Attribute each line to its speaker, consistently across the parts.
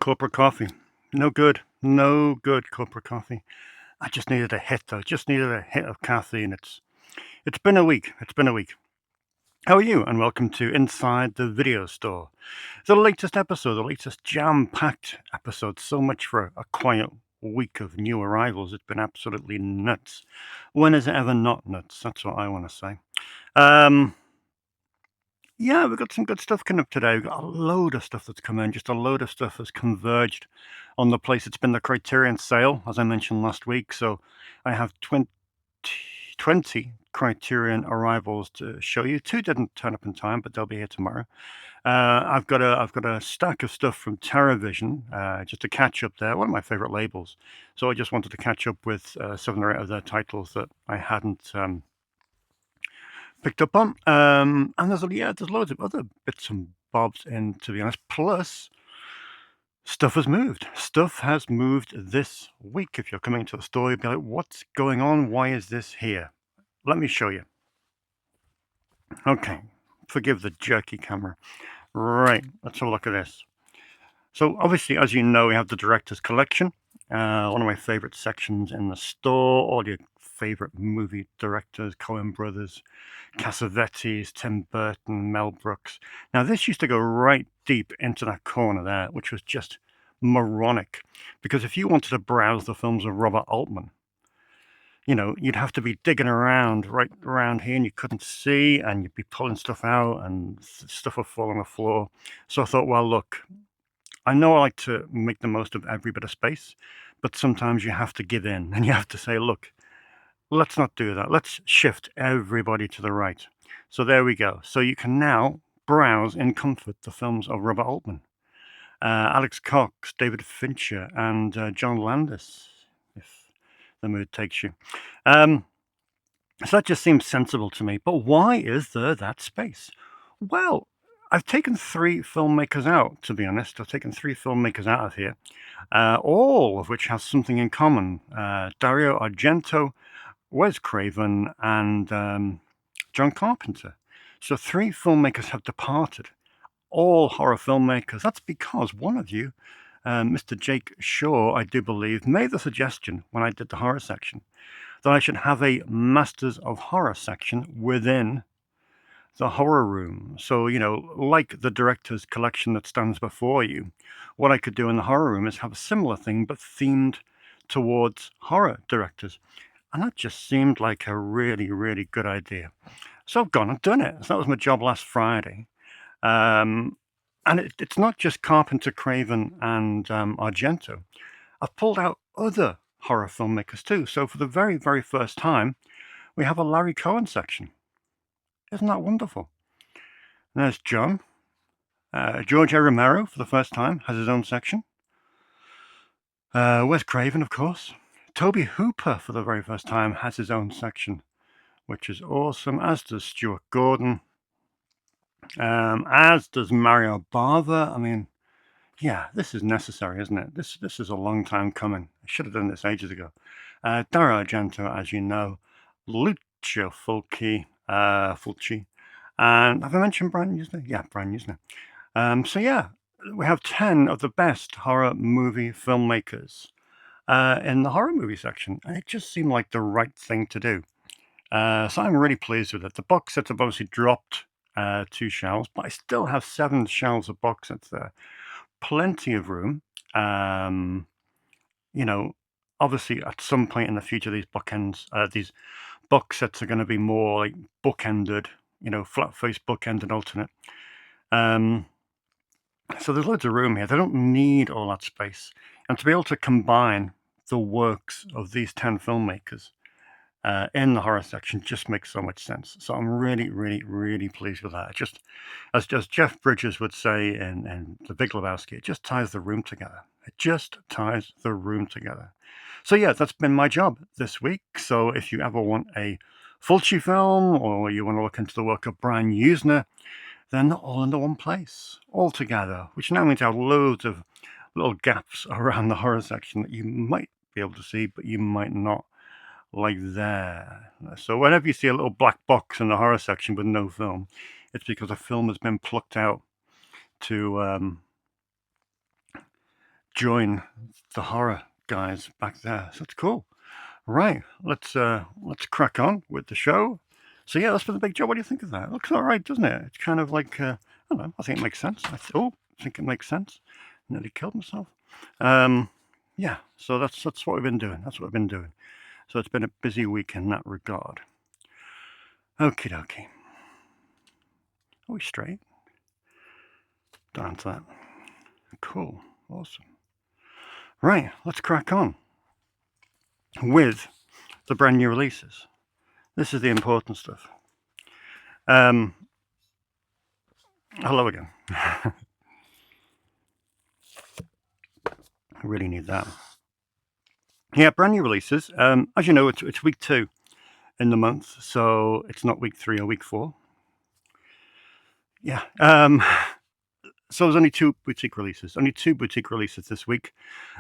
Speaker 1: Corporate coffee. No good. No good corporate coffee. I just needed a hit though. Just needed a hit of caffeine. It's been a week. It's been a week. How are you? And welcome to Inside the Video Store. The latest episode, the latest jam-packed episode. So much for a quiet week of new arrivals. It's been absolutely nuts. When is it ever not nuts? That's what I want to say. Yeah, we've got some good stuff coming up today. We've got a load of stuff that's come in. Just a load of stuff has converged on the place. It's been the Criterion sale, as I mentioned last week. So I have 20 Criterion arrivals to show you. 2 didn't turn up in time, but they'll be here tomorrow. I've got a stack of stuff from TerrorVision, just to catch up there. One of my favorite labels. So I just wanted to catch up with 7 or 8 of their titles that I hadn't picked up on. And there's loads of other bits and bobs in, to be honest. Plus, stuff has moved. Stuff has moved this week. If you're coming to the store, you'll be like, what's going on? Why is this here? Let me show you. Okay, forgive the jerky camera. Right, let's have a look at this. So obviously, as you know, we have the Director's Collection. One of my favorite sections in the store. All your favorite movie directors, Coen Brothers, Cassavetes, Tim Burton, Mel Brooks. Now, this used to go right deep into that corner there, which was just moronic. Because if you wanted to browse the films of Robert Altman, you know, you'd have to be digging around right around here and you couldn't see, and you'd be pulling stuff out and stuff would fall on the floor. So I thought, well, look, I know I like to make the most of every bit of space, but sometimes you have to give in and you have to say, look, let's not do that. Let's shift everybody to the right. So there we go. So you can now browse in comfort the films of Robert Altman, Alex Cox, David Fincher, and John Landis, if the mood takes you. So that just seems sensible to me. But why is there that space? Well, I've taken 3 filmmakers out, to be honest. I've taken 3 filmmakers out of here, all of which have something in common. Dario Argento, Wes Craven, and John Carpenter. So 3 filmmakers have departed, all horror filmmakers. That's because one of you, Mr. Jake Shaw, I do believe, made the suggestion when I did the horror section that I should have a Masters of Horror section within the horror room. So, you know, like the Director's Collection that stands before you, what I could do in the horror room is have a similar thing, but themed towards horror directors. And that just seemed like a really, really good idea. So I've gone and done it. So that was my job last Friday. And it's not just Carpenter, Craven, and Argento. I've pulled out other horror filmmakers too. So for the very, very first time, we have a Larry Cohen section. Isn't that wonderful? And there's John. George A. Romero, for the first time, has his own section. Wes Craven, of course. Toby Hooper, for the very first time, has his own section, which is awesome, as does Stuart Gordon, as does Mario Bava. I mean, yeah, this is necessary, isn't it? This is a long time coming. I should have done this ages ago. Dario Argento, as you know, Lucio Fulci, and have I mentioned Brian Usner? Yeah, Brian Usner. So yeah, we have 10 of the best horror movie filmmakers in the horror movie section, and it just seemed like the right thing to do. So I'm really pleased with it. The box sets have obviously dropped 2 shelves, but I still have 7 shelves of box sets there. Plenty of room. You know, obviously at some point in the future, these these box sets are going to be more like bookended, you know, flat-faced bookended alternate. So there's loads of room here. They don't need all that space. And to be able to combine the works of these 10 filmmakers in the horror section just makes so much sense. So I'm really, really, really pleased with that. It just, as Jeff Bridges would say in The Big Lebowski, it just ties the room together. It just ties the room together. So yeah, that's been my job this week. So if you ever want a Fulci film, or you want to look into the work of Brian Usner, they're not all into one place, all together, which now means I have loads of little gaps around the horror section that you might be able to see, but you might not. like there. So whenever you see a little black box in the horror section with no film, it's because a film has been plucked out to join the horror guys back there. So it's cool. Right, let's crack on with the show. So yeah, that's been the big job. What do you think of that? It looks all right, doesn't it? It's kind of like I don't know. I think it makes sense. I think it makes sense. Nearly killed himself. Yeah. So that's what we've been doing. That's what we've been doing. So it's been a busy week in that regard. Okie dokie. Are we straight? Down to that. Cool. Awesome. Right, let's crack on with the brand new releases. This is the important stuff. Hello again. I really need that. Yeah, brand new releases. As you know, it's week 2 in the month, so it's not week 3 or week 4. Yeah. So there's only 2 boutique releases. Only 2 boutique releases this week,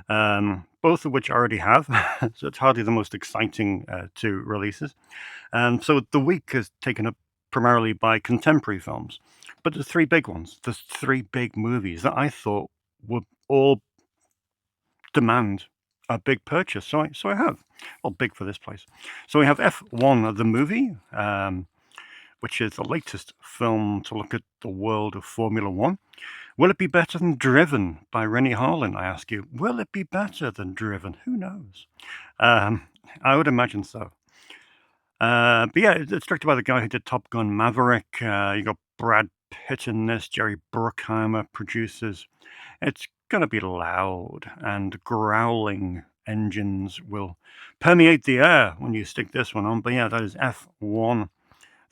Speaker 1: both of which I already have. So it's hardly the most exciting 2 releases. So the week is taken up primarily by contemporary films. But there's 3 big ones. There's 3 big movies that I thought would all demand a big purchase. So I have. Well, big for this place. So we have F1, the movie, which is the latest film to look at the world of Formula One. Will it be better than Driven by Rennie Harlin, I ask you? Will it be better than Driven? Who knows? I would imagine so. But yeah, it's directed by the guy who did Top Gun Maverick. You got Brad Pitt in this. Jerry Bruckheimer produces. It's going to be loud, and growling engines will permeate the air when you stick this one on. But yeah, that is F1,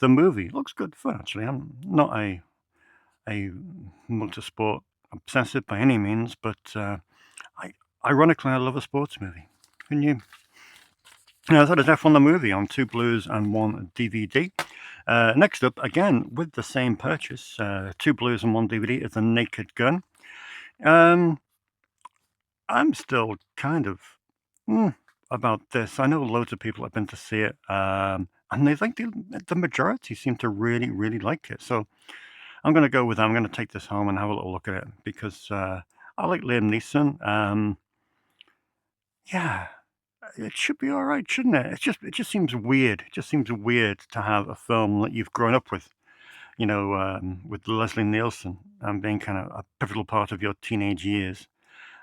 Speaker 1: the movie. Looks good fun, actually. I'm not a motorsport obsessive by any means, but ironically, I love a sports movie. Who knew? Now, that is F1 the movie on 2 Blues and 1 DVD. Next up, again, with the same purchase, 2 Blues and 1 DVD, is The Naked Gun. I'm still kind of about this. I know loads of people have been to see it, and they think the majority seem to really, really like it. So I'm going to go with that. I'm going to take this home and have a little look at it because I like Liam Neeson. Yeah, it should be all right, shouldn't it? It just seems weird. It just seems weird to have a film that you've grown up with, with Leslie Nielsen being kind of a pivotal part of your teenage years,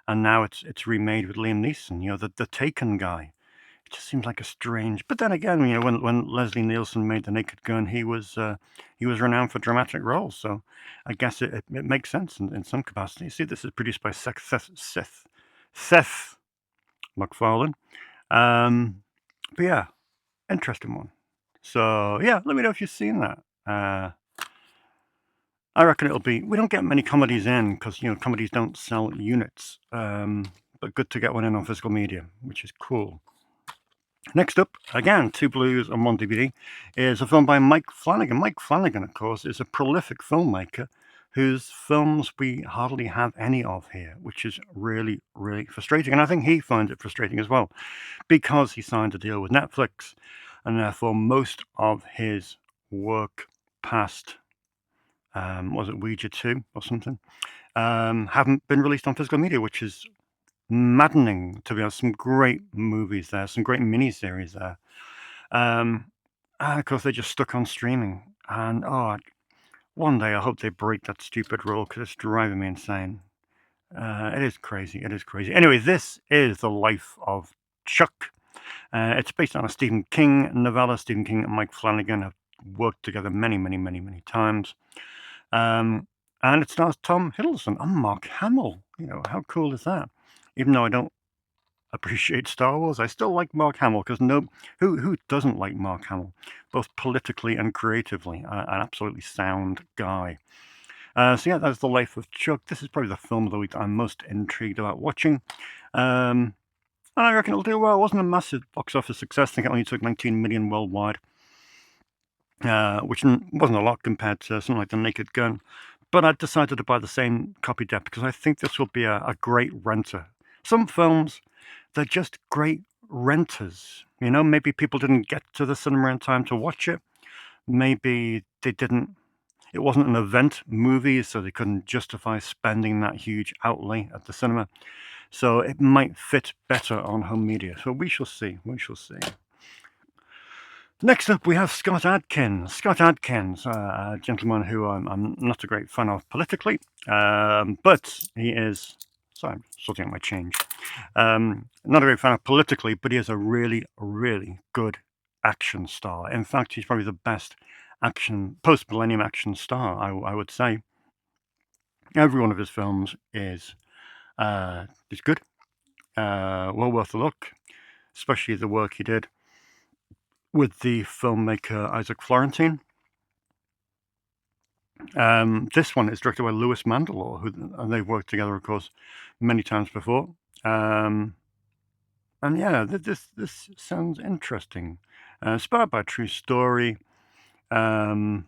Speaker 1: and now it's remade with Liam Neeson. The Taken guy. It just seems like a strange. But then again, when Leslie Nielsen made The Naked Gun, he was renowned for dramatic roles. So I guess it makes sense in some capacity. See, this is produced by Seth MacFarlane. But yeah, interesting one. So yeah, let me know if you've seen that. I reckon it'll be. We don't get many comedies in because comedies don't sell units. But good to get one in on physical media, which is cool. Next up, again, 2 Blues and 1 DVD, is a film by Mike Flanagan. Mike Flanagan, of course, is a prolific filmmaker whose films we hardly have any of here, which is really, really frustrating. And I think he finds it frustrating as well, because he signed a deal with Netflix, and therefore most of his work past, was it Ouija 2 or something, haven't been released on physical media, which is maddening, to be honest. Some great movies there, some great miniseries there. And of course, they're just stuck on streaming. And one day I hope they break that stupid rule because it's driving me insane. It is crazy. It is crazy. Anyway, this is The Life of Chuck. It's based on a Stephen King novella. Stephen King and Mike Flanagan have worked together many, many, many, many times. And it stars Tom Hiddleston and Mark Hamill. How cool is that? Even though I don't appreciate Star Wars, I still like Mark Hamill because who doesn't like Mark Hamill, both politically and creatively? An absolutely sound guy. So yeah, that's The Life of Chuck. This is probably the film of the week that I'm most intrigued about watching. And I reckon it'll do well. It wasn't a massive box office success. I think it only took 19 million worldwide, which wasn't a lot compared to something like The Naked Gun. But I decided to buy the same copy deck because I think this will be a great renter. Some films, they're just great renters. You know, maybe people didn't get to the cinema in time to watch it. Maybe they didn't. It wasn't an event movie, so they couldn't justify spending that huge outlay at the cinema. So it might fit better on home media. So we shall see. We shall see. Next up, we have Scott Adkins. Scott Adkins, a gentleman who I'm not a great fan of politically, but he is. Sorry, I'm sorting out my change. Not a great fan of politically, but he is a really, really good action star. In fact, he's probably the best post-millennium action star, I would say. Every one of his films is good, well worth a look, especially the work he did with the filmmaker Isaac Florentine. This one is directed by Louis Mandylor, and they've worked together, of course, many times before. And yeah, this sounds interesting. Inspired by a true story. And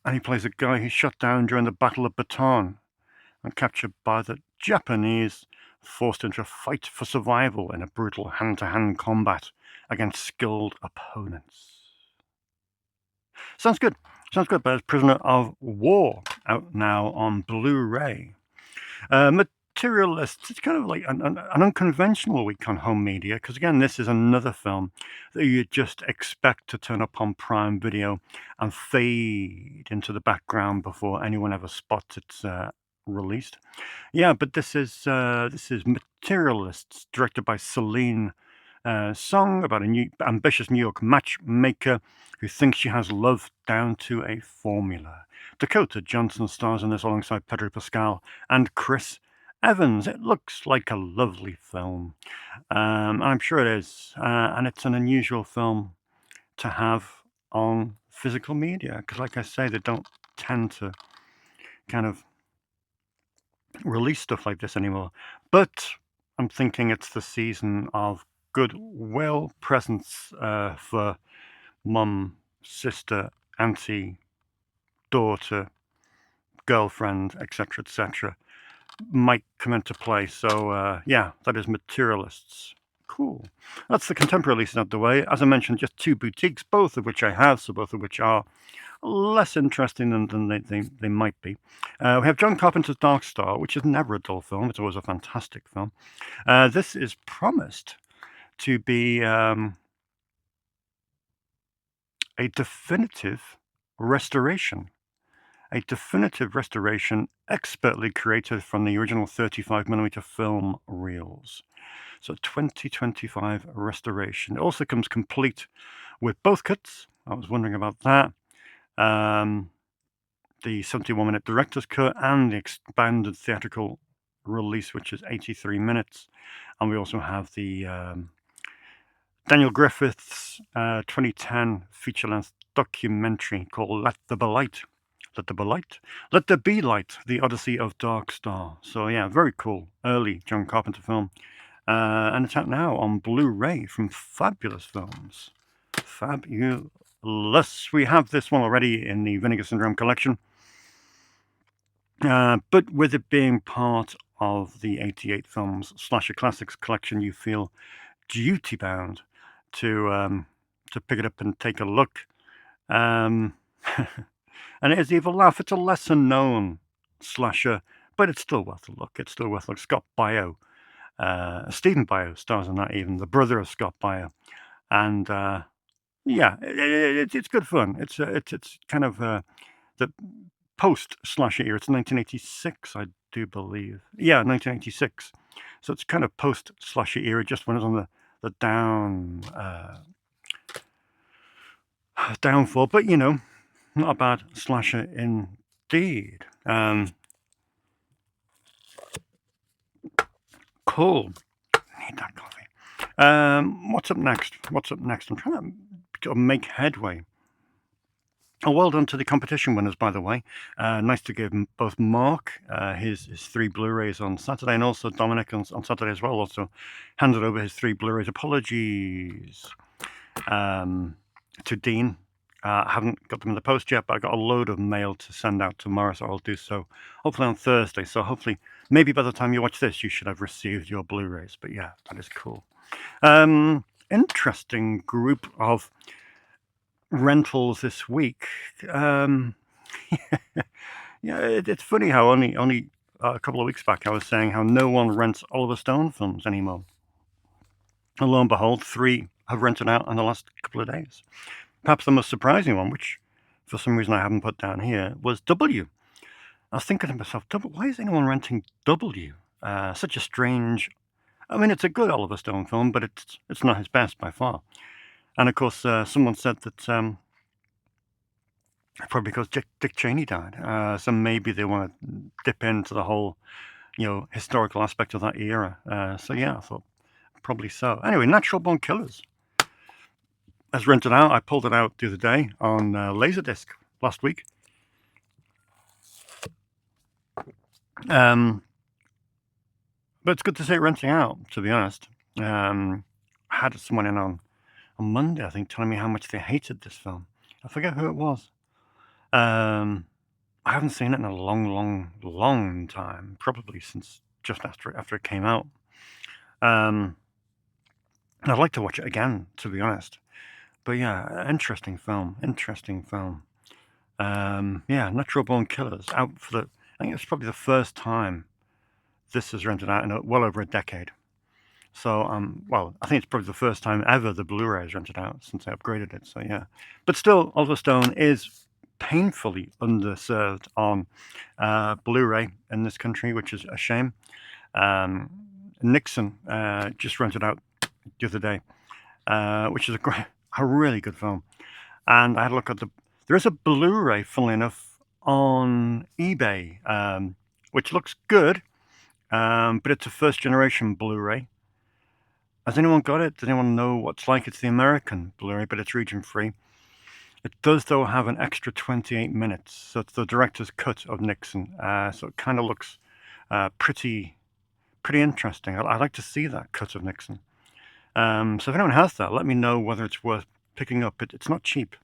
Speaker 1: he plays a guy who's shot down during the Battle of Bataan and captured by the Japanese, forced into a fight for survival in a brutal hand-to-hand combat against skilled opponents. Sounds good. Sounds good, but it's Prisoner of War, out now on Blu-ray. Materialist, it's kind of like an unconventional week on home media, because again, this is another film that you just expect to turn up on Prime Video and fade into the background before anyone ever spots it's released. Yeah, but this is Materialists, directed by Celine Song, about a ambitious New York matchmaker who thinks she has love down to a formula. Dakota Johnson stars in this alongside Pedro Pascal and Chris Evans. It looks like a lovely film. I'm sure it is. And it's an unusual film to have on physical media, because like I say, they don't tend to kind of release stuff like this anymore. But I'm thinking it's the season of goodwill presents for mum, sister, auntie, daughter, girlfriend, etc., might come into play. So yeah, that is Materialists. Cool. That's the contemporary release out the way. As I mentioned, just 2 boutiques, both of which I have, so both of which are less interesting than they might be. We have John Carpenter's Dark Star, which is never a dull film. It's always a fantastic film. This is promised to be a definitive restoration. A definitive restoration expertly created from the original 35mm film reels. So 2025 restoration. It also comes complete with both cuts. I was wondering about that. The 71-minute director's cut and the expanded theatrical release, which is 83 minutes. And we also have the Daniel Griffith's 2010 feature-length documentary called Let There Be Light. Let There Be Light, The Odyssey of Dark Star. So yeah, very cool, early John Carpenter film. And it's out now on Blu-ray from Fabulous Films. Fabulous. We have this one already in the Vinegar Syndrome collection. But with it being part of the 88 Films Slasher Classics collection, you feel duty-bound to pick it up and take a look. And it is Evil Laugh. It's a lesser-known slasher, but it's still worth a look. It's still worth a look. Scott Baio, Stephen Baio stars in that, even the brother of Scott Baio, and yeah, it's good fun. It's kind of the post-slasher era. It's 1986, I do believe. Yeah, 1986. So it's kind of post-slasher era, just when it's on the downfall. But you know, not a bad slasher indeed. Cool. Need that coffee. What's up next? I'm trying to make headway. Oh, well done to the competition winners, by the way. Nice to give both Mark his 3 Blu-rays on Saturday, and also Dominic on Saturday as well. Also handed over his 3 Blu-rays. Apologies to Dean I haven't got them in the post yet, but I got a load of mail to send out tomorrow, so I'll do so hopefully on Thursday. So hopefully, maybe by the time you watch this, you should have received your Blu-rays. But yeah, that is cool. Interesting group of rentals this week. Yeah, it's funny how only a couple of weeks back I was saying how no one rents Oliver Stone films anymore. And lo and behold, 3 have rented out in the last couple of days. Perhaps the most surprising one, which for some reason I haven't put down here, was W. I was thinking to myself, why is anyone renting W? Such a strange. I mean, it's a good Oliver Stone film, but it's not his best by far. And of course, someone said that probably because Dick Cheney died, so maybe they want to dip into the whole, historical aspect of that era. So yeah, I thought probably so. Anyway, Natural Born Killers has rented out. I pulled it out the other day on Laserdisc last week. But it's good to see it renting out, to be honest. I had someone in on Monday, I think, telling me how much they hated this film. I forget who it was. I haven't seen it in a long time, probably since just after it came out. I'd like to watch it again, to be honest. But yeah, interesting film. Yeah, Natural Born Killers out for the. I think it's probably the first time this is rented out in well over a decade. So well, I think it's probably the first time ever the Blu-ray is rented out since I upgraded it. So yeah, but still, Oliver Stone is painfully underserved on Blu-ray in this country, which is a shame. Nixon just rented out the other day, which is a really good film. And I had a look at there is a Blu-ray, funnily enough, on eBay, which looks good, but it's a first-generation Blu-ray. Has anyone got it? Does anyone know what it's like? It's the American Blu-ray, but it's region-free. It does, though, have an extra 28 minutes, so it's the director's cut of Nixon. So it kind of looks pretty interesting. I'd like to see that cut of Nixon. So if anyone has that, let me know whether it's worth picking up. It's not cheap,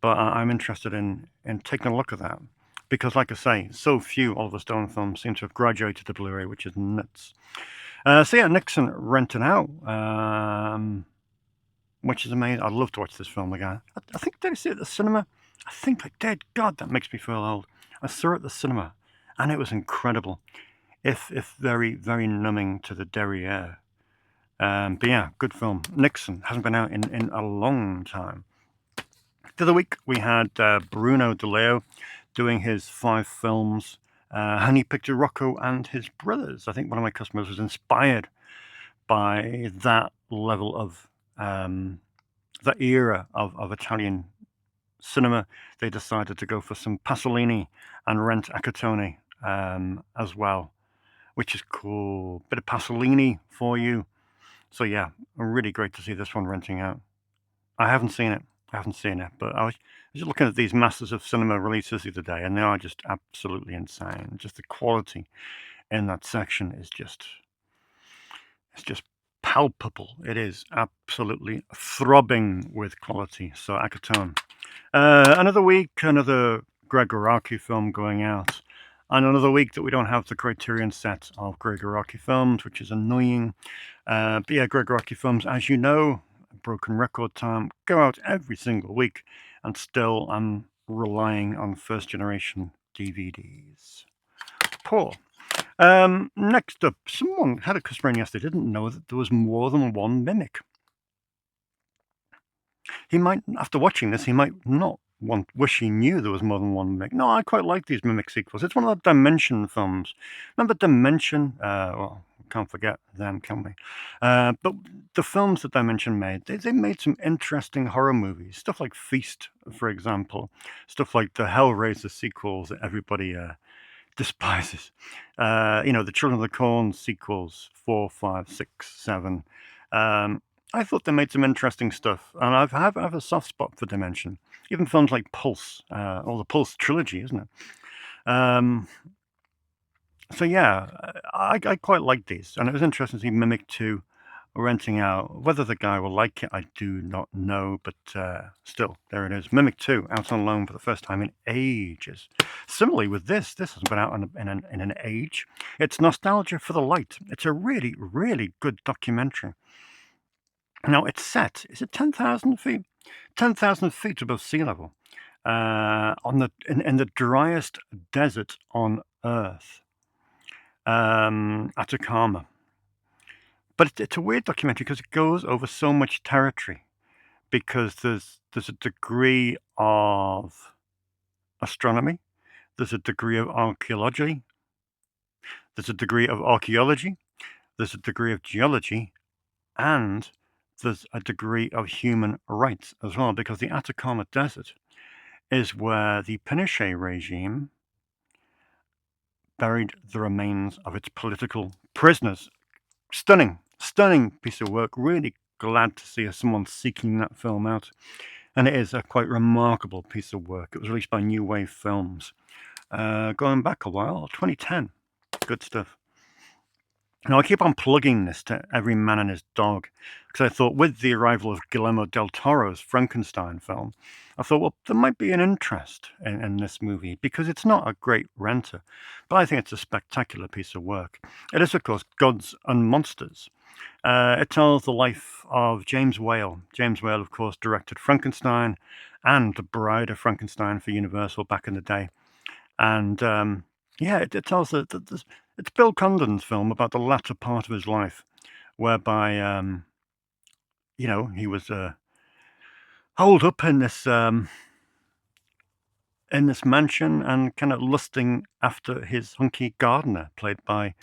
Speaker 1: but I'm interested in taking a look at that. Because, like I say, so few Oliver Stone films seem to have graduated to Blu-ray, which is nuts. So yeah, Nixon renting out, which is amazing. I'd love to watch this film again. I think, did I see it at the cinema? I think I did. God, that makes me feel old. I saw it at the cinema, and it was incredible. If very, very numbing to the derriere. But yeah, good film. Nixon hasn't been out in a long time. The other week, we had Bruno DeLeo doing his 5 films. And he picked Rocco and his brothers. I think one of my customers was inspired by that level of that era of Italian cinema. They decided to go for some Pasolini and rent Acatone as well, which is cool. Bit of Pasolini for you. So yeah, really great to see this one renting out. I haven't seen it, but I was just looking at these Masters of Cinema releases the other day, and they are just absolutely insane. Just the quality in that section is just palpable. It is absolutely throbbing with quality. So Acatone. Another week, another Greg Araki film going out. And another week that we don't have the Criterion set of Greg Araki films, which is annoying. But yeah, Greg Araki films, as you know, broken record time, go out every single week, and still I'm relying on first-generation DVDs. Poor. Next up, someone had a customer in yesterday, didn't know that there was more than one Mimic. He might, after watching this, he might not wish he knew there was more than one Mimic. No, I quite like these Mimic sequels. It's one of the Dimension films. Remember Dimension? Well, can't forget them, can we? But the films that Dimension made, they made some interesting horror movies. Stuff like Feast, for example. Stuff like the Hellraiser sequels that everybody despises. The Children of the Corn sequels, 4, 5, 6, 7. I thought they made some interesting stuff, and I have a soft spot for Dimension. Even films like Pulse, or the Pulse trilogy, isn't it? So yeah, I quite like these, and it was interesting to see Mimic 2 renting out. Whether the guy will like it, I do not know, but still, there it is. Mimic 2, out on loan for the first time in ages. Similarly with this hasn't been out in an age. It's Nostalgia for the Light. It's a really, really good documentary. Now, it's set, is it 10,000 feet? 10,000 feet above sea level, in the driest desert on Earth, Atacama. But it's a weird documentary because it goes over so much territory, because there's a degree of astronomy, there's a degree of archaeology, there's a degree of archaeology, there's a degree of geology, and there's a degree of human rights as well, because the Atacama Desert is where the Pinochet regime buried the remains of its political prisoners. Stunning piece of work. Really glad to see someone seeking that film out. And it is a quite remarkable piece of work. It was released by New Wave Films. Going back a while, 2010. Good stuff. Now, I keep on plugging this to every man and his dog, because I thought with the arrival of Guillermo del Toro's Frankenstein film, I thought, well, there might be an interest in this movie, because it's not a great renter, but I think it's a spectacular piece of work. It is, of course, Gods and Monsters. It tells the life of James Whale. James Whale, of course, directed Frankenstein and The Bride of Frankenstein for Universal back in the day. And it tells it's Bill Condon's film about the latter part of his life, whereby he was holed up in this mansion and kind of lusting after his hunky gardener, played by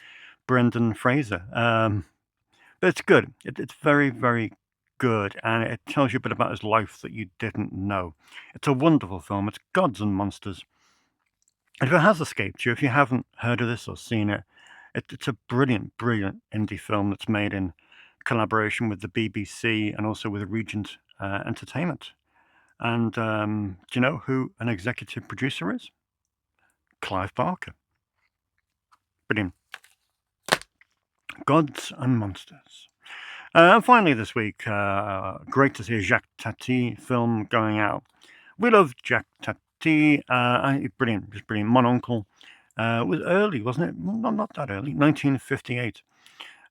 Speaker 1: Brendan Fraser. But it's good. It's very, very good, and it tells you a bit about his life that you didn't know. It's a wonderful film. It's Gods and Monsters. If it has escaped you, if you haven't heard of this or seen it, it's a brilliant, brilliant indie film that's made in collaboration with the BBC and also with Regent Entertainment. And do you know who an executive producer is? Clive Barker. Brilliant. Gods and Monsters. And finally this week, great to see a Jacques Tati film going out. We love Jacques Tati. Brilliant, just brilliant. Mon Oncle was early, wasn't it? Not that early, 1958.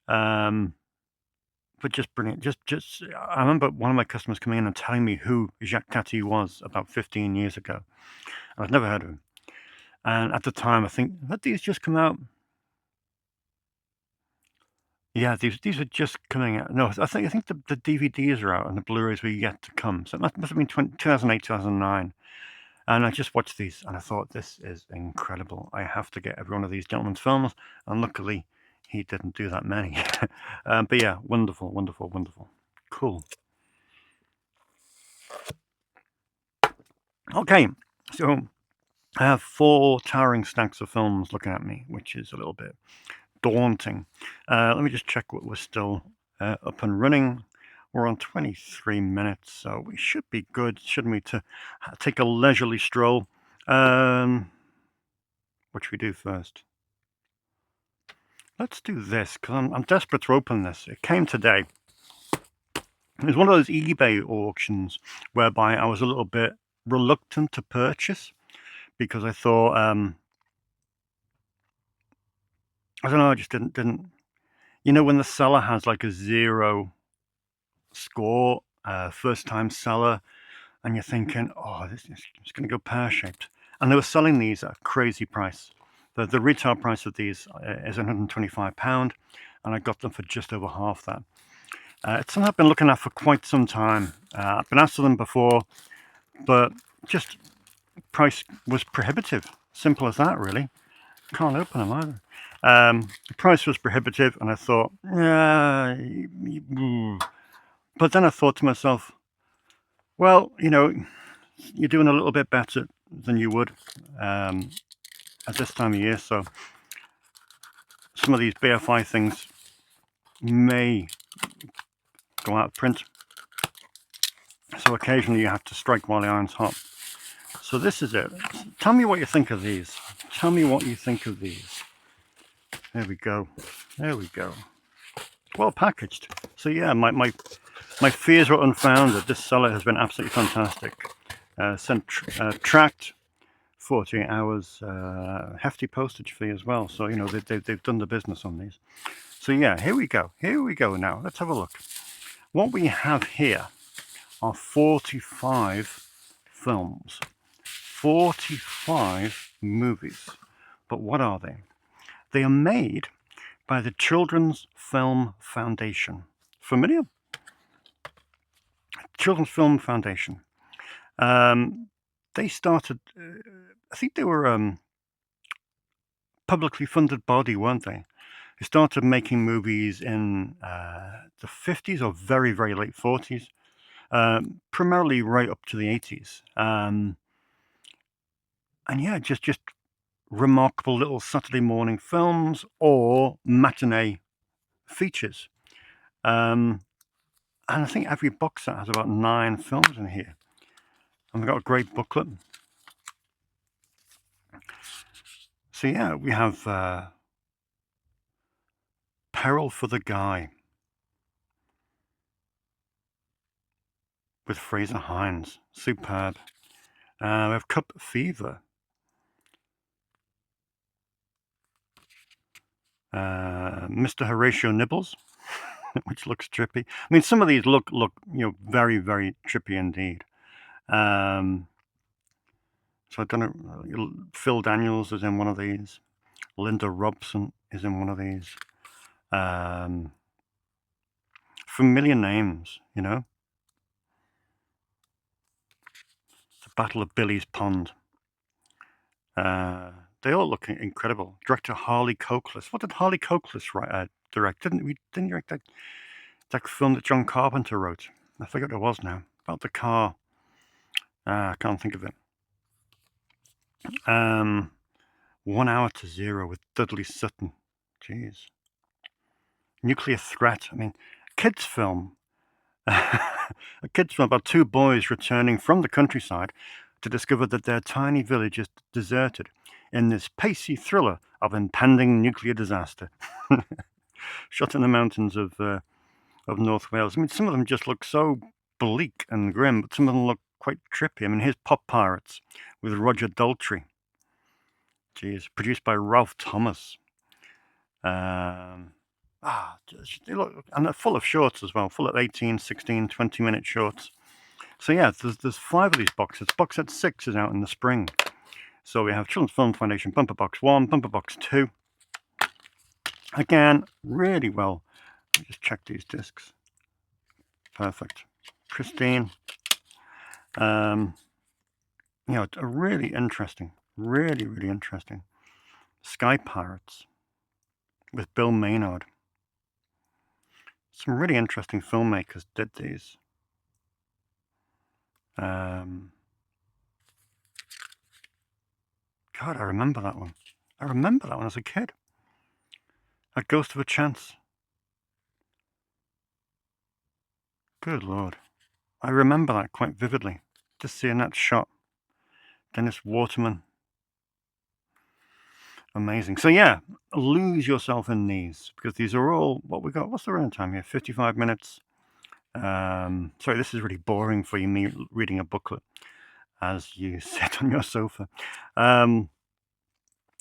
Speaker 1: But just brilliant. Just I remember one of my customers coming in and telling me who Jacques Tati was about 15 years ago. I'd never heard of him. And at the time, I think, had these just come out? Yeah, these are just coming out. No, I think the DVDs are out and the Blu-rays were yet to come. So it must have been 2008, 2009. And I just watched these and I thought, this is incredible. I have to get every one of these gentlemen's films. And luckily, he didn't do that many. But yeah, wonderful, wonderful, wonderful. Cool. Okay, so I have 4 towering stacks of films looking at me, which is a little bit daunting. Let me just check what we're still up and running. We're on 23 minutes, so we should be good, shouldn't we, to take a leisurely stroll. What should we do first? Let's do this, because I'm desperate to open this. It came today. It was one of those eBay auctions whereby I was a little bit reluctant to purchase, because I thought, I don't know, I just didn't, when the seller has like a 0 score, first time seller, and you're thinking, oh, this is going to go pear-shaped. And they were selling these at a crazy price. The retail price of these is £125, and I got them for just over half that. It's something I've been looking at for quite some time. I've been asked for them before, but just price was prohibitive. Simple as that, really. Can't open them either. The price was prohibitive, and I thought, yeah. But then I thought to myself, well, you're doing a little bit better than you would at this time of year. So some of these BFI things may go out of print. So occasionally you have to strike while the iron's hot. So this is it. Tell me what you think of these. Tell me what you think of these. There we go. There we go. well packaged. So yeah, my fears were unfounded. This seller has been absolutely fantastic. Tracked 48 hours, hefty postage fee as well. So they've done the business on these. So yeah, here we go. Here we go now. Let's have a look. What we have here are 45 films, 45 movies. But what are they? They are made by the Children's Film Foundation. Familiar? Children's Film Foundation. They started, I think they were publicly funded body, weren't they? They started making movies in the 50s or very, very late 40s, primarily right up to the 80s. And yeah, just remarkable little Saturday morning films or matinee features. And I think every box set has about 9 films in here. And we've got a great booklet. So yeah, we have Peril for the Guy with Fraser Hines. Superb. We have Cup Fever. Mr. Horatio Nibbles, which looks trippy. I mean, some of these look very, very trippy indeed. So I don't know. Phil Daniels is in one of these. Linda Robson is in one of these. Familiar names, The Battle of Billy's Pond. They all look incredible. Director Harley Cokeless. What did Harley Cokeless direct? Didn't you direct that film that John Carpenter wrote? I forget what it was now. About the car. I can't think of it. 1 Hour to Zero with Dudley Sutton. Jeez. Nuclear Threat. I mean, kids film. A kids film about 2 boys returning from the countryside to discover that their tiny village is deserted in this pacey thriller of impending nuclear disaster. Shot in the mountains of North Wales. I mean, some of them just look so bleak and grim, but some of them look quite trippy. I mean, here's Pop Pirates with Roger Daltrey. Geez, produced by Ralph Thomas. They look, and they're full of shorts as well, full of 18, 16, 20-minute shorts. So yeah, there's 5 of these boxes. Box set 6 is out in the spring. So we have Children's Film Foundation Bumper Box 1, Bumper Box 2. Again, really well. Let me just check these discs. Perfect. Pristine. A really interesting, really, really interesting. Sky Pirates with Bill Maynard. Some really interesting filmmakers did these. God, I remember that one. I remember that one as a kid. A Ghost of a Chance. Good Lord. I remember that quite vividly. Just seeing that shot. Dennis Waterman. Amazing. So yeah, lose yourself in these, because these are all what we got. What's the running time here? 55 minutes. Sorry, this is really boring for you, me reading a booklet as you sit on your sofa.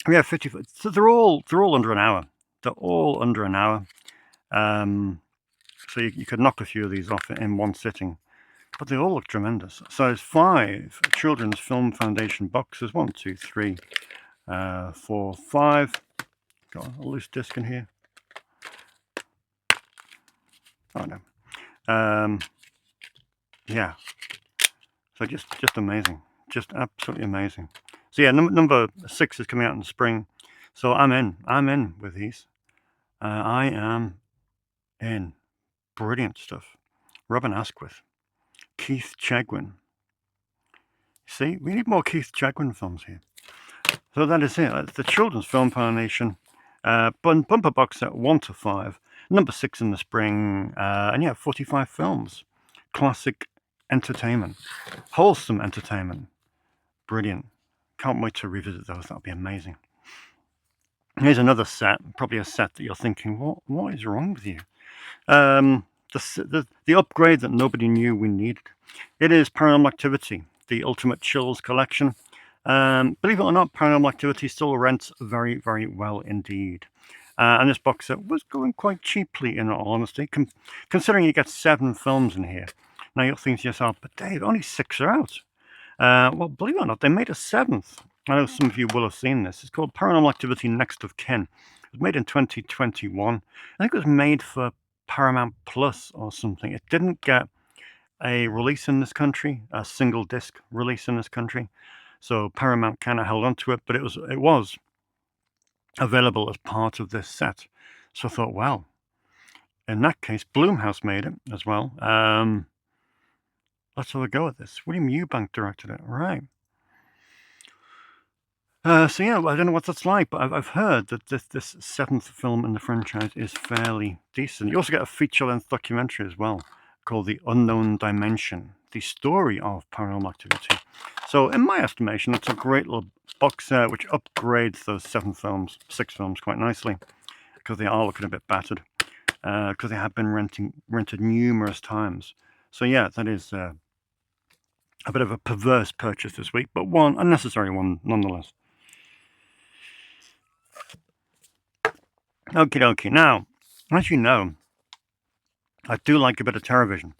Speaker 1: We have 50. So they're all under an hour. They're all under an hour. So you could knock a few of these off in one sitting, but they all look tremendous. So there's 5 Children's Film Foundation boxes. 1, 2, 3, 4, 5. Got a loose disc in here. Oh no. Yeah. So just amazing. Just absolutely amazing. So yeah, number 6 is coming out in the spring. So I'm in with these. I am in. Brilliant stuff. Robin Asquith. Keith Chegwin. See, we need more Keith Chegwin films here. So that is it. That's the Children's Film Foundation. Bumper box set 1 to 5. Number 6 in the spring. And yeah, 45 films. Classic entertainment. Wholesome entertainment. Brilliant. Can't wait to revisit those. That'll be amazing. Here's another set. Probably a set that you're thinking, what is wrong with you? The upgrade that nobody knew we needed. It is Paranormal Activity, the Ultimate Chills collection. Believe it or not, Paranormal Activity still rents very, very well indeed. And this box set was going quite cheaply, in all honesty, considering you get 7 films in here. Now you'll think to yourself, but Dave, only 6 are out. Well, believe it or not, they made a 7th. I know some of you will have seen this. It's called Paranormal Activity Next of Kin. It was made in 2021. I think it was made for Paramount Plus or something. It didn't get a release in this country, a single disc release in this country. So Paramount kind of held on to it, but it was available as part of this set. So I thought, well, in that case, Blumhouse made it as well. Let's have a go at this. William Eubank directed it. Right. So yeah, I don't know what that's like, but I've heard that this 7th film in the franchise is fairly decent. You also get a feature-length documentary as well called The Unknown Dimension, the story of Paranormal Activity. So in my estimation, it's a great little box set which upgrades those 6 films quite nicely, because they are looking a bit battered, because they have been rented numerous times. So yeah, that is a bit of a perverse purchase this week, but one unnecessary one nonetheless. Okie dokie. Now, as you know, I do like a bit of TerrorVision.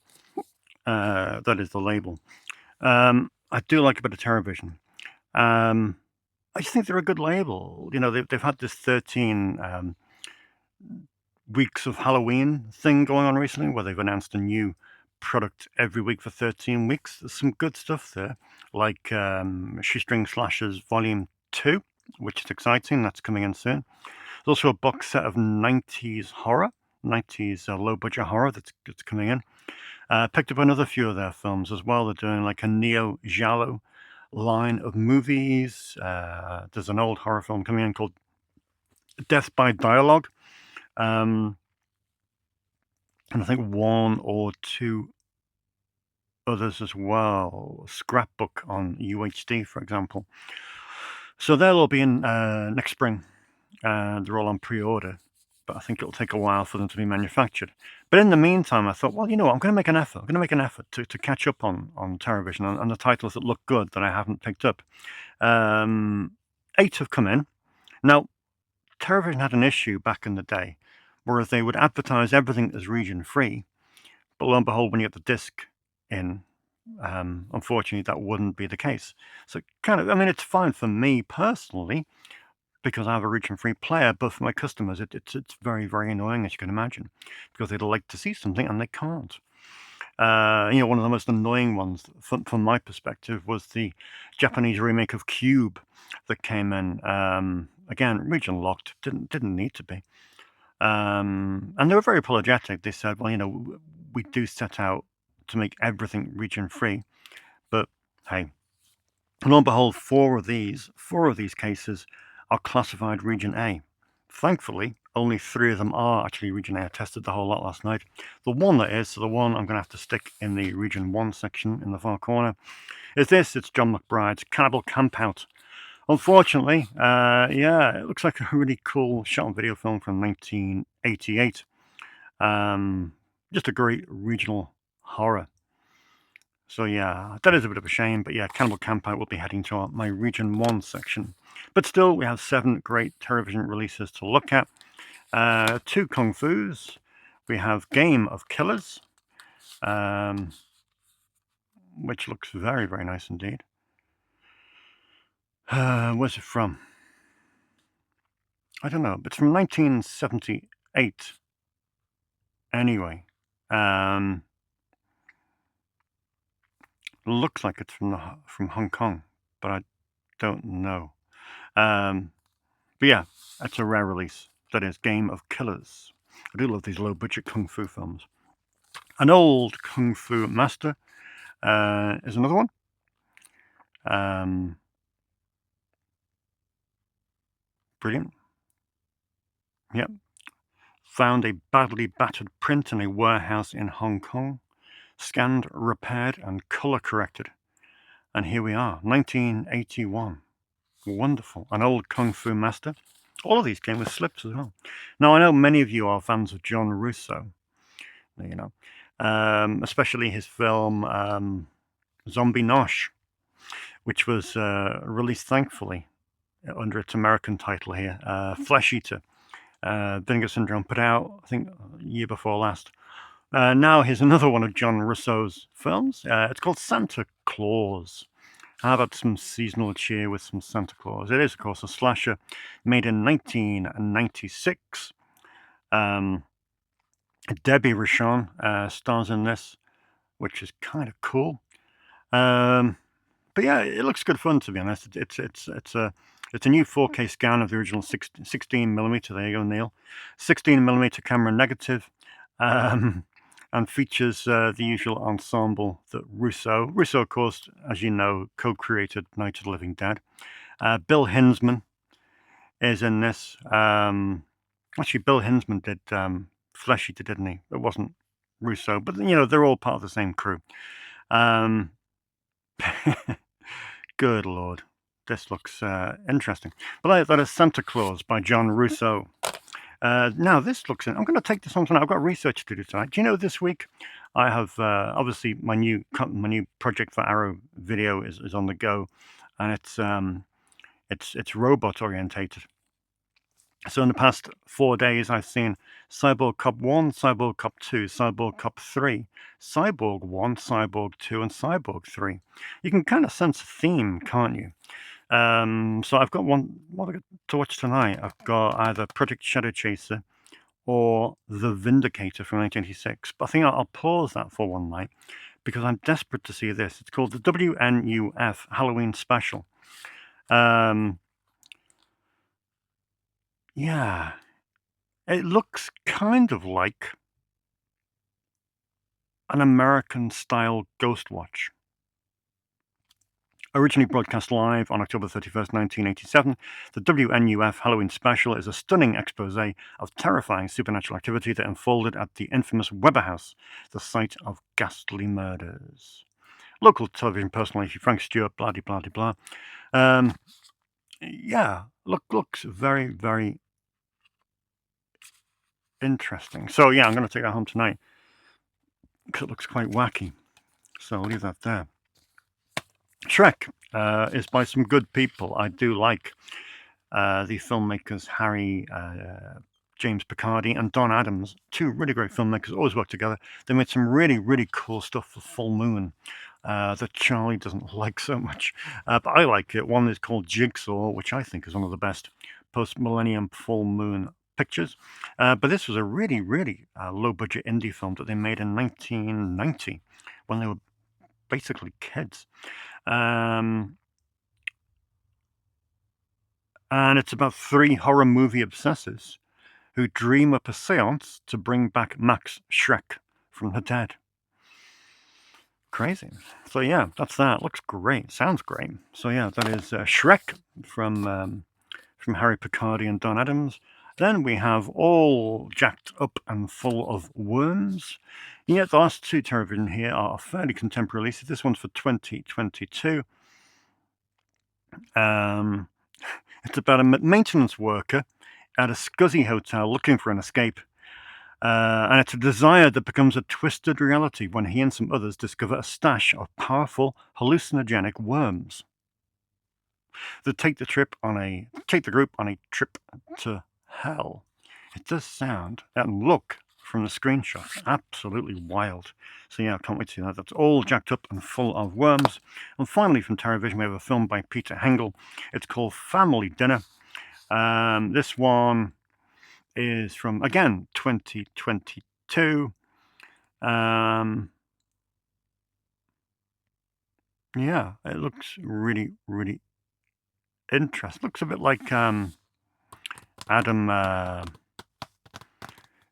Speaker 1: That is the label. I do like a bit of TerrorVision. I just think they're a good label. You know, they've had this 13 weeks of Halloween thing going on recently, where they've announced a new product every week for 13 weeks. There's some good stuff there, like Shoestring Slashers Volume 2, which is exciting. That's coming in soon. There's also a box set of 90s horror, 90s low-budget horror that's coming in. Picked up another few of their films as well. They're doing like a Neo Giallo line of movies. There's an old horror film coming in called Death by Dialogue. And I think 1 or 2 others as well. Scrapbook on UHD, for example. So they'll all be in next spring. They're all on pre-order, but I think it'll take a while for them to be manufactured. But in the meantime, I thought, well, you know what, I'm going to make an effort. I'm going to make an effort to catch up on TerrorVision and the titles that look good that I haven't picked up. 8 have come in. Now, TerrorVision had an issue back in the day, whereas they would advertise everything as region-free, but lo and behold, when you get the disc in, unfortunately, that wouldn't be the case. So kind of, I mean, it's fine for me personally, because I have a region-free player, but for my customers, it's very, very annoying, as you can imagine, because they'd like to see something and they can't. You know, one of the most annoying ones, from my perspective, was the Japanese remake of Cube that came in. Again, region locked, didn't need to be. And they were very apologetic. They said, well, you know, we do set out to make everything region-free, but hey, lo and behold, 4 of these cases are classified Region A. Thankfully, only 3 of them are actually Region A. I tested the whole lot last night. The one that is, so the one I'm going to have to stick in the Region 1 section in the far corner, is this. It's John McBride's Cannibal Campout. Unfortunately, yeah, it looks like a really cool shot-on-video film from 1988. Just a great regional horror. So yeah, that is a bit of a shame, but yeah, Cannibal Campout will be heading to my Region 1 section. But still, we have 7 great TerrorVision releases to look at. 2 Kung Fu's. We have Game of Killers, which looks very, very nice indeed. Where's it from? I don't know, but it's from 1978. Anyway, looks like it's from Hong Kong, but I don't know. But yeah, that's a rare release. That is Game of Killers. I do love these low-budget Kung Fu films. An Old Kung Fu Master is another one. Brilliant. Yep. Found a badly battered print in a warehouse in Hong Kong. Scanned, repaired, and color corrected. And here we are, 1981. Wonderful. An Old Kung Fu Master. All of these came with slips as well. Now, I know many of you are fans of John Russo. you know, especially his film Zombie Nosh, which was released thankfully under its American title here, Flesh Eater. Vinegar Syndrome put out, I think, year before last. Now here's another one of John Russo's films. It's called Santa Claus. How about some seasonal cheer with some Santa Claus? It is, of course, a slasher made in 1996. Debbie Rochon stars in this, which is kind of cool. But yeah, it looks good fun, to be honest. It's a new 4K scan of the original 16 millimeter. There you go, Neil. 16 millimeter camera negative, and features the usual ensemble that Russo, of course, as you know, co-created Night of the Living Dead. Bill Hinsman is in this. Actually, Bill Hinsman did Flesh Eater, didn't he? It wasn't Russo, but they're all part of the same crew. Good Lord, this looks interesting. But that is Santa Claus by John Russo. Now this looks. I'm going to take this on tonight. I've got research to do tonight. Do you know this week I have obviously my new project for Arrow Video is on the go, and it's robot orientated. So in the past 4 days, I've seen Cyborg Cop 1, Cyborg Cop 2, Cyborg Cop 3, Cyborg 1, Cyborg 2, and Cyborg 3. You can kind of sense a theme, can't you? So I've got one to watch tonight. I've got either Project Shadow Chaser or The Vindicator from 1986. But I think I'll pause that for one night because I'm desperate to see this. It's called the WNUF Halloween Special. Yeah, it looks kind of like an American-style Ghostwatch. Originally broadcast live on October 31st, 1987, the WNUF Halloween Special is a stunning expose of terrifying supernatural activity that unfolded at the infamous Weber House, the site of ghastly murders. Local television personality Frank Stewart, blah, blah, blah, blah. Yeah, looks very, very interesting. So yeah, I'm going to take that home tonight because it looks quite wacky. So I'll leave that there. Shrek is by some good people. I do like the filmmakers Harry James Picardi and Don Adams, two really great filmmakers, always work together. They made some really, really cool stuff for Full Moon that Charlie doesn't like so much. But I like it. One is called Jigsaw, which I think is one of the best post-millennium Full Moon pictures. But this was a really, really low-budget indie film that they made in 1990 when they were basically kids. And it's about 3 horror movie obsessives who dream up a seance to bring back Max Schreck from the dead. Crazy. So yeah, that's that. Looks great. Sounds great. So yeah, that is Shrek from Harry Picardi and Don Adams. Then we have All Jacked Up and Full of Worms. And yet the last 2 TerrorVision here are fairly contemporary releases. This one's for 2022. It's about a maintenance worker at a scuzzy hotel looking for an escape. And it's a desire that becomes a twisted reality when he and some others discover a stash of powerful hallucinogenic worms that take the group on a trip to hell. It does sound and look from the screenshots absolutely wild. So yeah, I can't wait to see that. That's All Jacked Up and Full of Worms. And finally from TerrorVision we have a film by Peter Hengel. It's called Family Dinner. This one is from, again, 2022. Yeah, it looks really, really interesting. Looks a bit like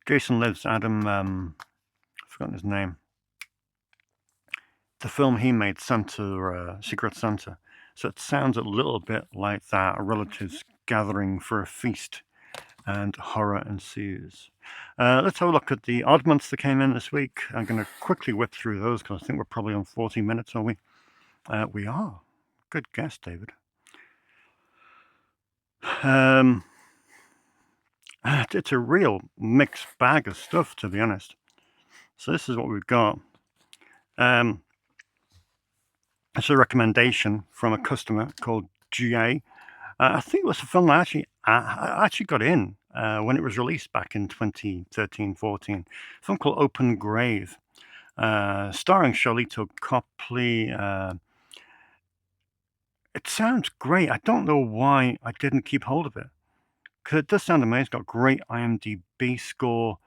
Speaker 1: Jason Lives, I've forgotten his name. The film he made, Santa, Secret Santa. So it sounds a little bit like that, relatives gathering for a feast and horror ensues. Let's have a look at the oddments that came in this week. I'm going to quickly whip through those because I think we're probably on 40 minutes, are we? We are. Good guess, David. It's a real mixed bag of stuff, to be honest. So this is what we've got. It's a recommendation from a customer called GA. I think it was a film I actually got in when it was released back in 2013-14. A film called Open Grave, starring Charlito Copley. It sounds great. I don't know why I didn't keep hold of it, because it does sound amazing. It's got great IMDb score.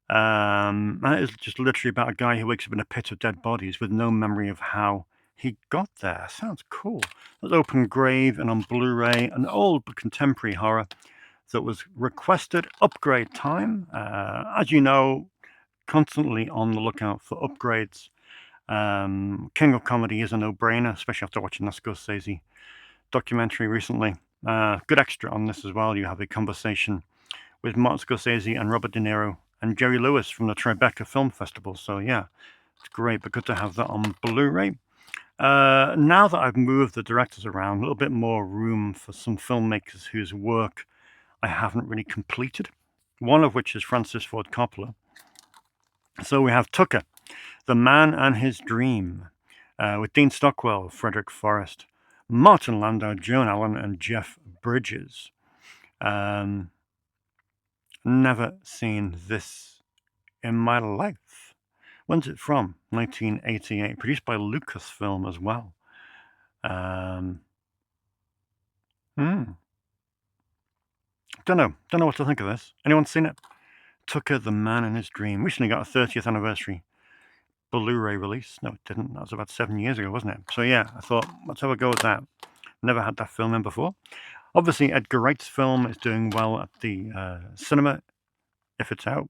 Speaker 1: And it is just literally about a guy who wakes up in a pit of dead bodies with no memory of how he got there. Sounds cool. That's Open Grave, and on Blu-ray, an old but contemporary horror that was requested. Upgrade time. As you know, constantly on the lookout for upgrades. King of Comedy is a no-brainer, especially after watching the Scorsese documentary recently. Good extra on this as well. You have a conversation with Martin Scorsese and Robert De Niro and Jerry Lewis from the Tribeca Film Festival. So yeah, it's great, but good to have that on Blu-ray. Now that I've moved the directors around, a little bit more room for some filmmakers whose work I haven't really completed, one of which is Francis Ford Coppola. So we have Tucker, The Man and His Dream, with Dean Stockwell, Frederick Forrest, Martin Landau, Joan Allen, and Jeff Bridges. Never seen this in my life. When's it from? 1988. Produced by Lucasfilm as well. Don't know what to think of this. Anyone seen it? Tucker, The Man and His Dream. Recently got a 30th anniversary Blu-ray release. No, it didn't. That was about 7 years ago, wasn't it? So yeah, I thought, let's have a go at that. Never had that film in before. Obviously, Edgar Wright's film is doing well at the cinema. If it's out,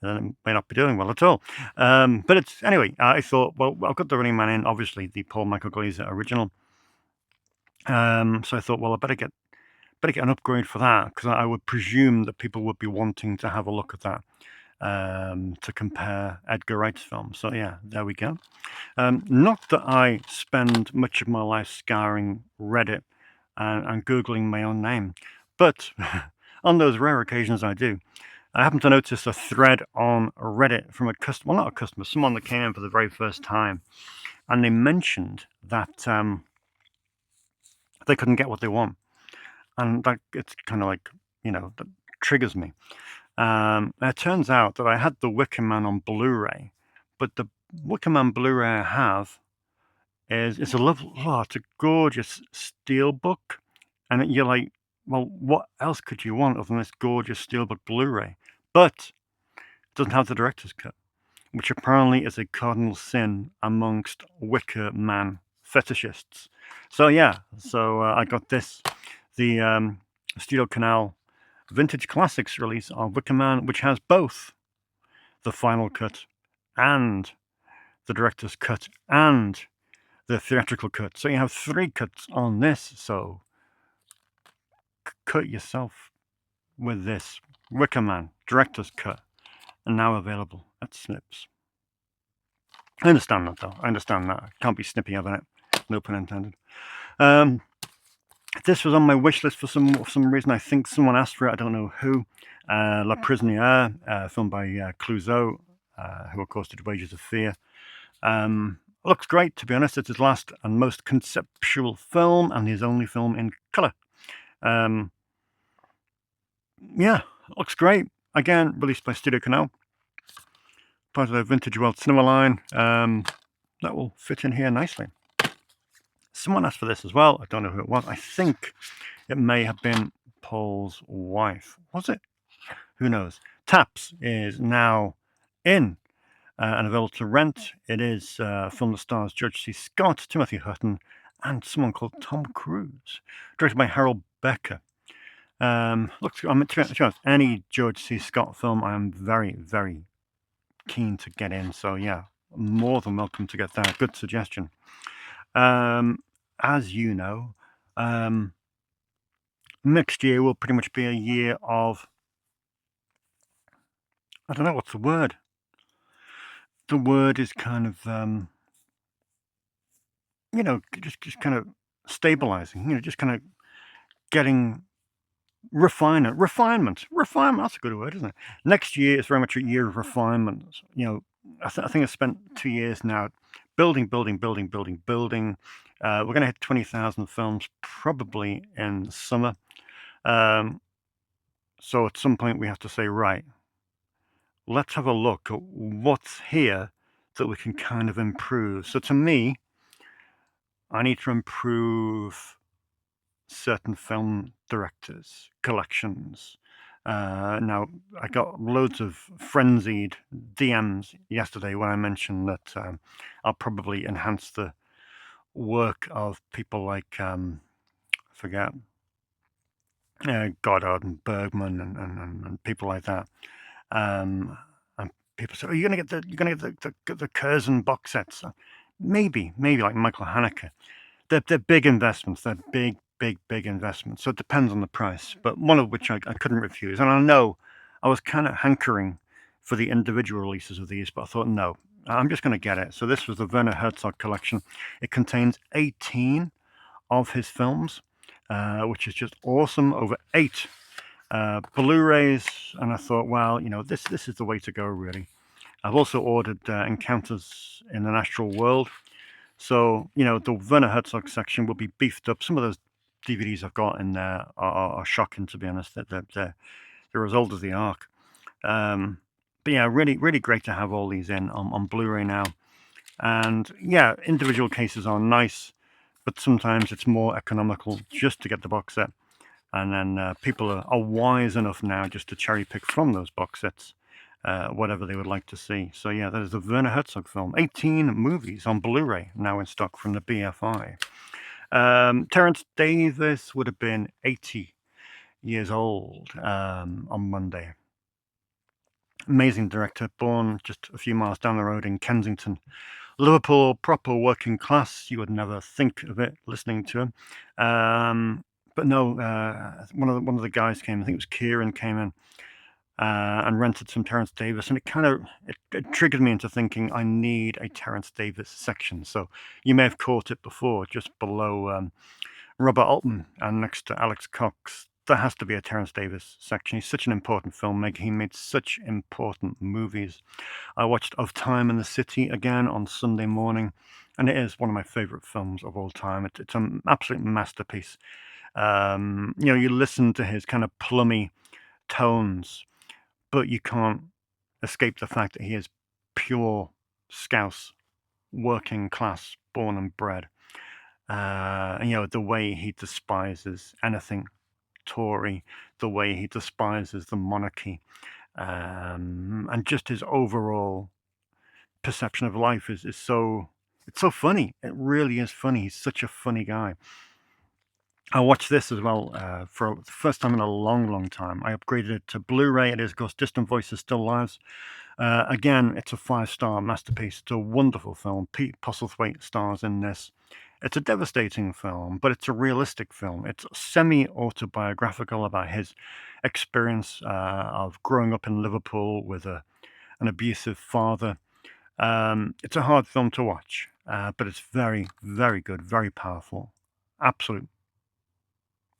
Speaker 1: then it may not be doing well at all. But it's anyway. I thought, well, I've got The Running Man in, obviously the Paul Michael Glaser original. So I thought, well, I better get an upgrade for that, because I would presume that people would be wanting to have a look at that to compare Edgar Wright's film. So yeah, there we go. Not that I spend much of my life scouring Reddit and Googling my own name, but on those rare occasions I do, I happened to notice a thread on Reddit from a customer, well, not a customer, someone that came in for the very first time, and they mentioned that they couldn't get what they want. And that, it's kind of like, that triggers me. It turns out that I had the Wicker Man on Blu-ray, but the Wicker Man Blu-ray I have it's a lovely, it's a gorgeous steelbook, and you're like, well, what else could you want other than this gorgeous steelbook Blu-ray? But it doesn't have the director's cut, which apparently is a cardinal sin amongst Wicker Man fetishists. So yeah, I got this, the Studio Canal Vintage Classics release of Wicker Man, which has both the final cut and the director's cut and the theatrical cut. So you have 3 cuts on this. So cut yourself with this Wicker Man director's cut, and now available at Snips. I understand that, though. I understand that. Can't be snippy having it. No pun intended. This was on my wish list for some reason. I think someone asked for it. I don't know who. La Prisonnière, filmed by Clouseau, who of course did Wages of Fear. Looks great, to be honest. It's his last and most conceptual film, and his only film in colour. Yeah, looks great. Again, released by Studio Canal, part of the Vintage World Cinema line. That will fit in here nicely. Someone asked for this as well. I don't know who it was. I think it may have been Paul's wife. Was it? Who knows? Taps is now in and available to rent. It is a film that stars George C. Scott, Timothy Hutton, and someone called Tom Cruise. Directed by Harold Becker. Looks, to be honest, any George C. Scott film I am very, very keen to get in. So yeah, more than welcome to get that. Good suggestion. As you know, next year will pretty much be a year of, I don't know, what's the word? The word is kind of, just kind of stabilizing, just kind of getting refinement. That's a good word, isn't it? Next year is very much a year of refinement, I think I spent 2 years now building, building, building, building, building. We're going to hit 20,000 films probably in summer. Um, so at some point we have to say, right, let's have a look at what's here that we can kind of improve. So to me, I need to improve certain film directors' collections. Now, I got loads of frenzied DMs yesterday when I mentioned that I'll probably enhance the work of people like, I forget, Goddard and Bergman and people like that. And people say, "Oh, you're gonna get the Curzon box sets." Maybe like Michael Haneke. They're big investments. They're big investments. So it depends on the price, but one of which I couldn't refuse. And I know I was kind of hankering for the individual releases of these, but I thought, no, I'm just going to get it. So this was the Werner Herzog collection. It contains 18 of his films, which is just awesome. Over 8 Blu-rays, and I thought, well, this is the way to go, really. I've also ordered Encounters in an Astral World. So, the Werner Herzog section will be beefed up. Some of those DVDs I've got in there are shocking, to be honest. They're as old as the Ark. But yeah, really, really great to have all these in on Blu-ray now. And yeah, individual cases are nice, but sometimes it's more economical just to get the box set. And then people are wise enough now just to cherry pick from those box sets whatever they would like to see. So yeah, that is the Werner Herzog film. 18 movies on Blu-ray now in stock from the BFI. Terrence Davis would have been 80 years old on Monday. Amazing director, born just a few miles down the road in Kensington, Liverpool, proper working class. You would never think of it listening to him. But no, one of the guys came. I think it was Kieran came in and rented some Terrence Davis, and it triggered me into thinking I need a Terrence Davis section. So you may have caught it before, just below Robert Altman and next to Alex Cox. There has to be a Terrence Davis section. He's such an important filmmaker. He made such important movies. I watched Of Time in the City again on Sunday morning, and it is one of my favorite films of all time. It's an absolute masterpiece. You listen to his kind of plummy tones, but you can't escape the fact that he is pure Scouse, working class, born and bred. And the way he despises anything Tory, the way he despises the monarchy, and just his overall perception of life is it's so funny. It really is funny. He's such a funny guy. I watched this as well for the first time in a long time. I upgraded it to Blu-ray. It is, of course, Distant Voices Still Lives. Again, it's a 5-star masterpiece. It's a wonderful film. Pete Postlethwaite stars in this. It's a devastating film, but it's a realistic film. It's semi-autobiographical about his experience of growing up in Liverpool with an abusive father. It's a hard film to watch, but it's very, very good, very powerful. Absolute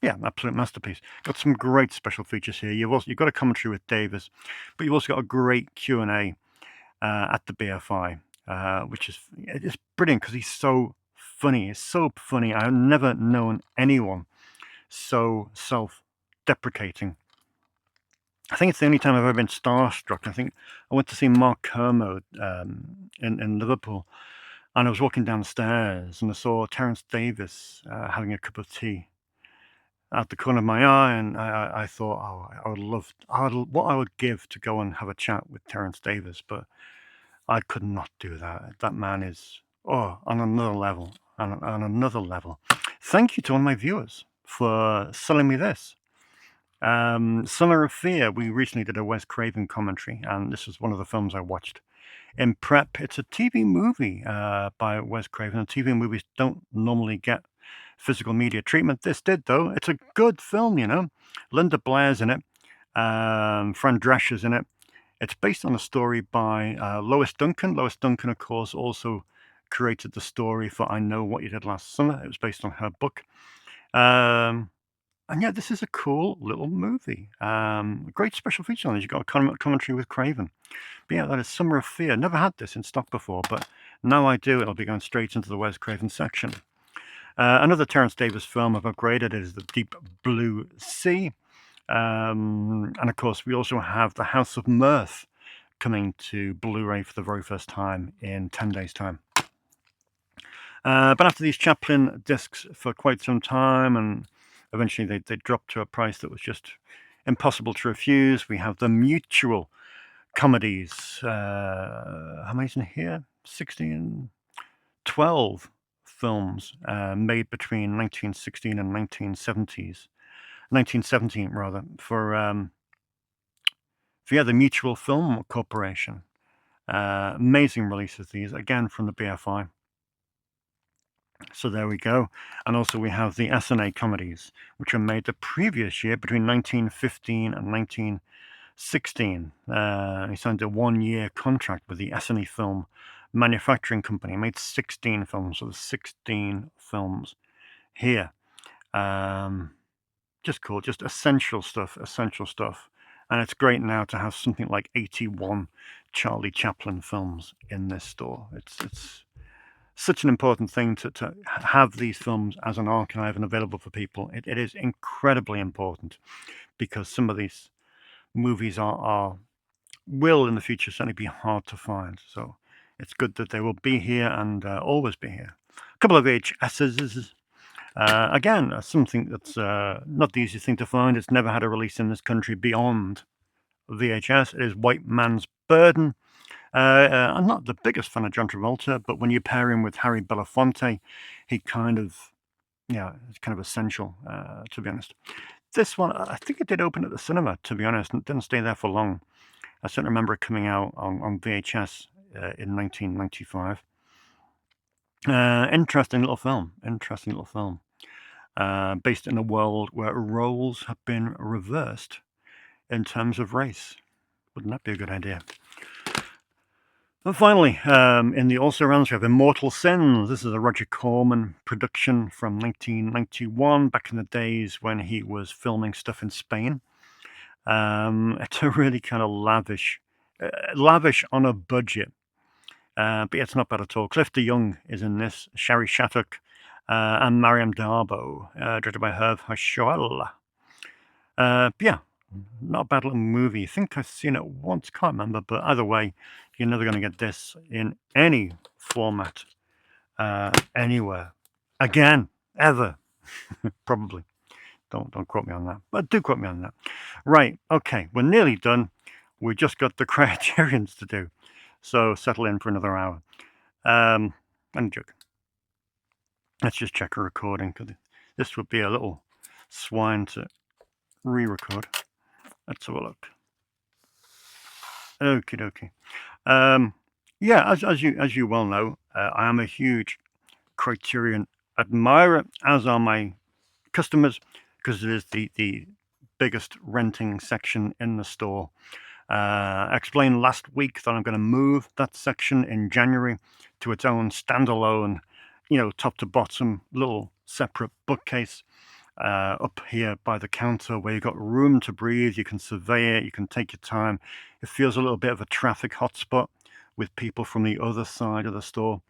Speaker 1: masterpiece. Got some great special features here. You've got a commentary with Davis, but you've also got a great Q&A at the BFI, which is brilliant because he's so funny. It's so funny. I've never known anyone so self-deprecating. I think it's the only time I've ever been starstruck. I think I went to see Mark Kermode in Liverpool, and I was walking down the stairs and I saw Terrence Davis having a cup of tea out the corner of my eye, and I thought, oh, I would love, what I would give to go and have a chat with Terrence Davis, but I could not do that. That man is on another level, on another level. Thank you to all my viewers for selling me this. Summer of Fear. We recently did a Wes Craven commentary, and this was one of the films I watched in prep. It's a TV movie by Wes Craven. And TV movies don't normally get physical media treatment. This did, though. It's a good film, Linda Blair's in it. Fran Drescher's in it. It's based on a story by Lois Duncan. Lois Duncan, of course, also created the story for I Know What You Did Last Summer. It was based on her book. And yeah, this is a cool little movie. Great special feature on it. You've got a commentary with Craven. But yeah, that is Summer of Fear. Never had this in stock before, but now I do. It'll be going straight into the Wes Craven section. Another Terence Davis film I've upgraded is The Deep Blue Sea. And of course, we also have The House of Mirth coming to Blu-ray for the very first time in 10 days' time. But after these Chaplin discs for quite some time, and eventually they dropped to a price that was just impossible to refuse, we have the Mutual comedies. How many's in here? 16, 12 films made between 1916 and 1917 rather, for the Mutual Film Corporation. Amazing releases, these, again from the BFI. So there we go. And also we have the S&A comedies, which were made the previous year between 1915 and 1916. He signed a 1-year contract with the S&A Film Manufacturing Company. He made 16 films, so there's 16 films here. Just cool, just essential stuff. And it's great now to have something like 81 Charlie Chaplin films in this store. It's such an important thing to have these films as an archive and available for people. It is incredibly important, because some of these movies will in the future certainly be hard to find. So it's good that they will be here and always be here. A couple of VHSs. Again, something that's not the easiest thing to find. It's never had a release in this country beyond VHS. It is White Man's Burden. I'm not the biggest fan of John Travolta, but when you pair him with Harry Belafonte, it's kind of essential, to be honest. This one, I think it did open at the cinema, to be honest, and it didn't stay there for long. I certainly remember it coming out on VHS in 1995. Interesting little film. Based in a world where roles have been reversed in terms of race. Wouldn't that be a good idea? And finally, in the also rounds, we have Immortal Sins. This is a Roger Corman production from 1991, back in the days when he was filming stuff in Spain. It's a really kind of lavish on a budget. But yeah, it's not bad at all. Cliff de Young is in this, Shari Shattuck, and Mariam Darbo, directed by Hervé Hachal. Yeah, not a bad little movie. I think I've seen it once, can't remember, but either way, you're never going to get this in any format, anywhere, again, ever, probably. Don't quote me on that, but do quote me on that. Right, okay, we're nearly done. We just got the Criterions to do, so settle in for another hour. I'm joking. Let's just check a recording, because this would be a little swine to re-record. Let's have a look. Okie dokie. Yeah, as you well know, I am a huge Criterion admirer, as are my customers, because it is the biggest renting section in the store. I explained last week that I'm going to move that section in January to its own standalone, top to bottom little separate bookcase up here by the counter, where you've got room to breathe. You can survey it, you can take your time. It feels a little bit of a traffic hotspot with people from the other side of the store,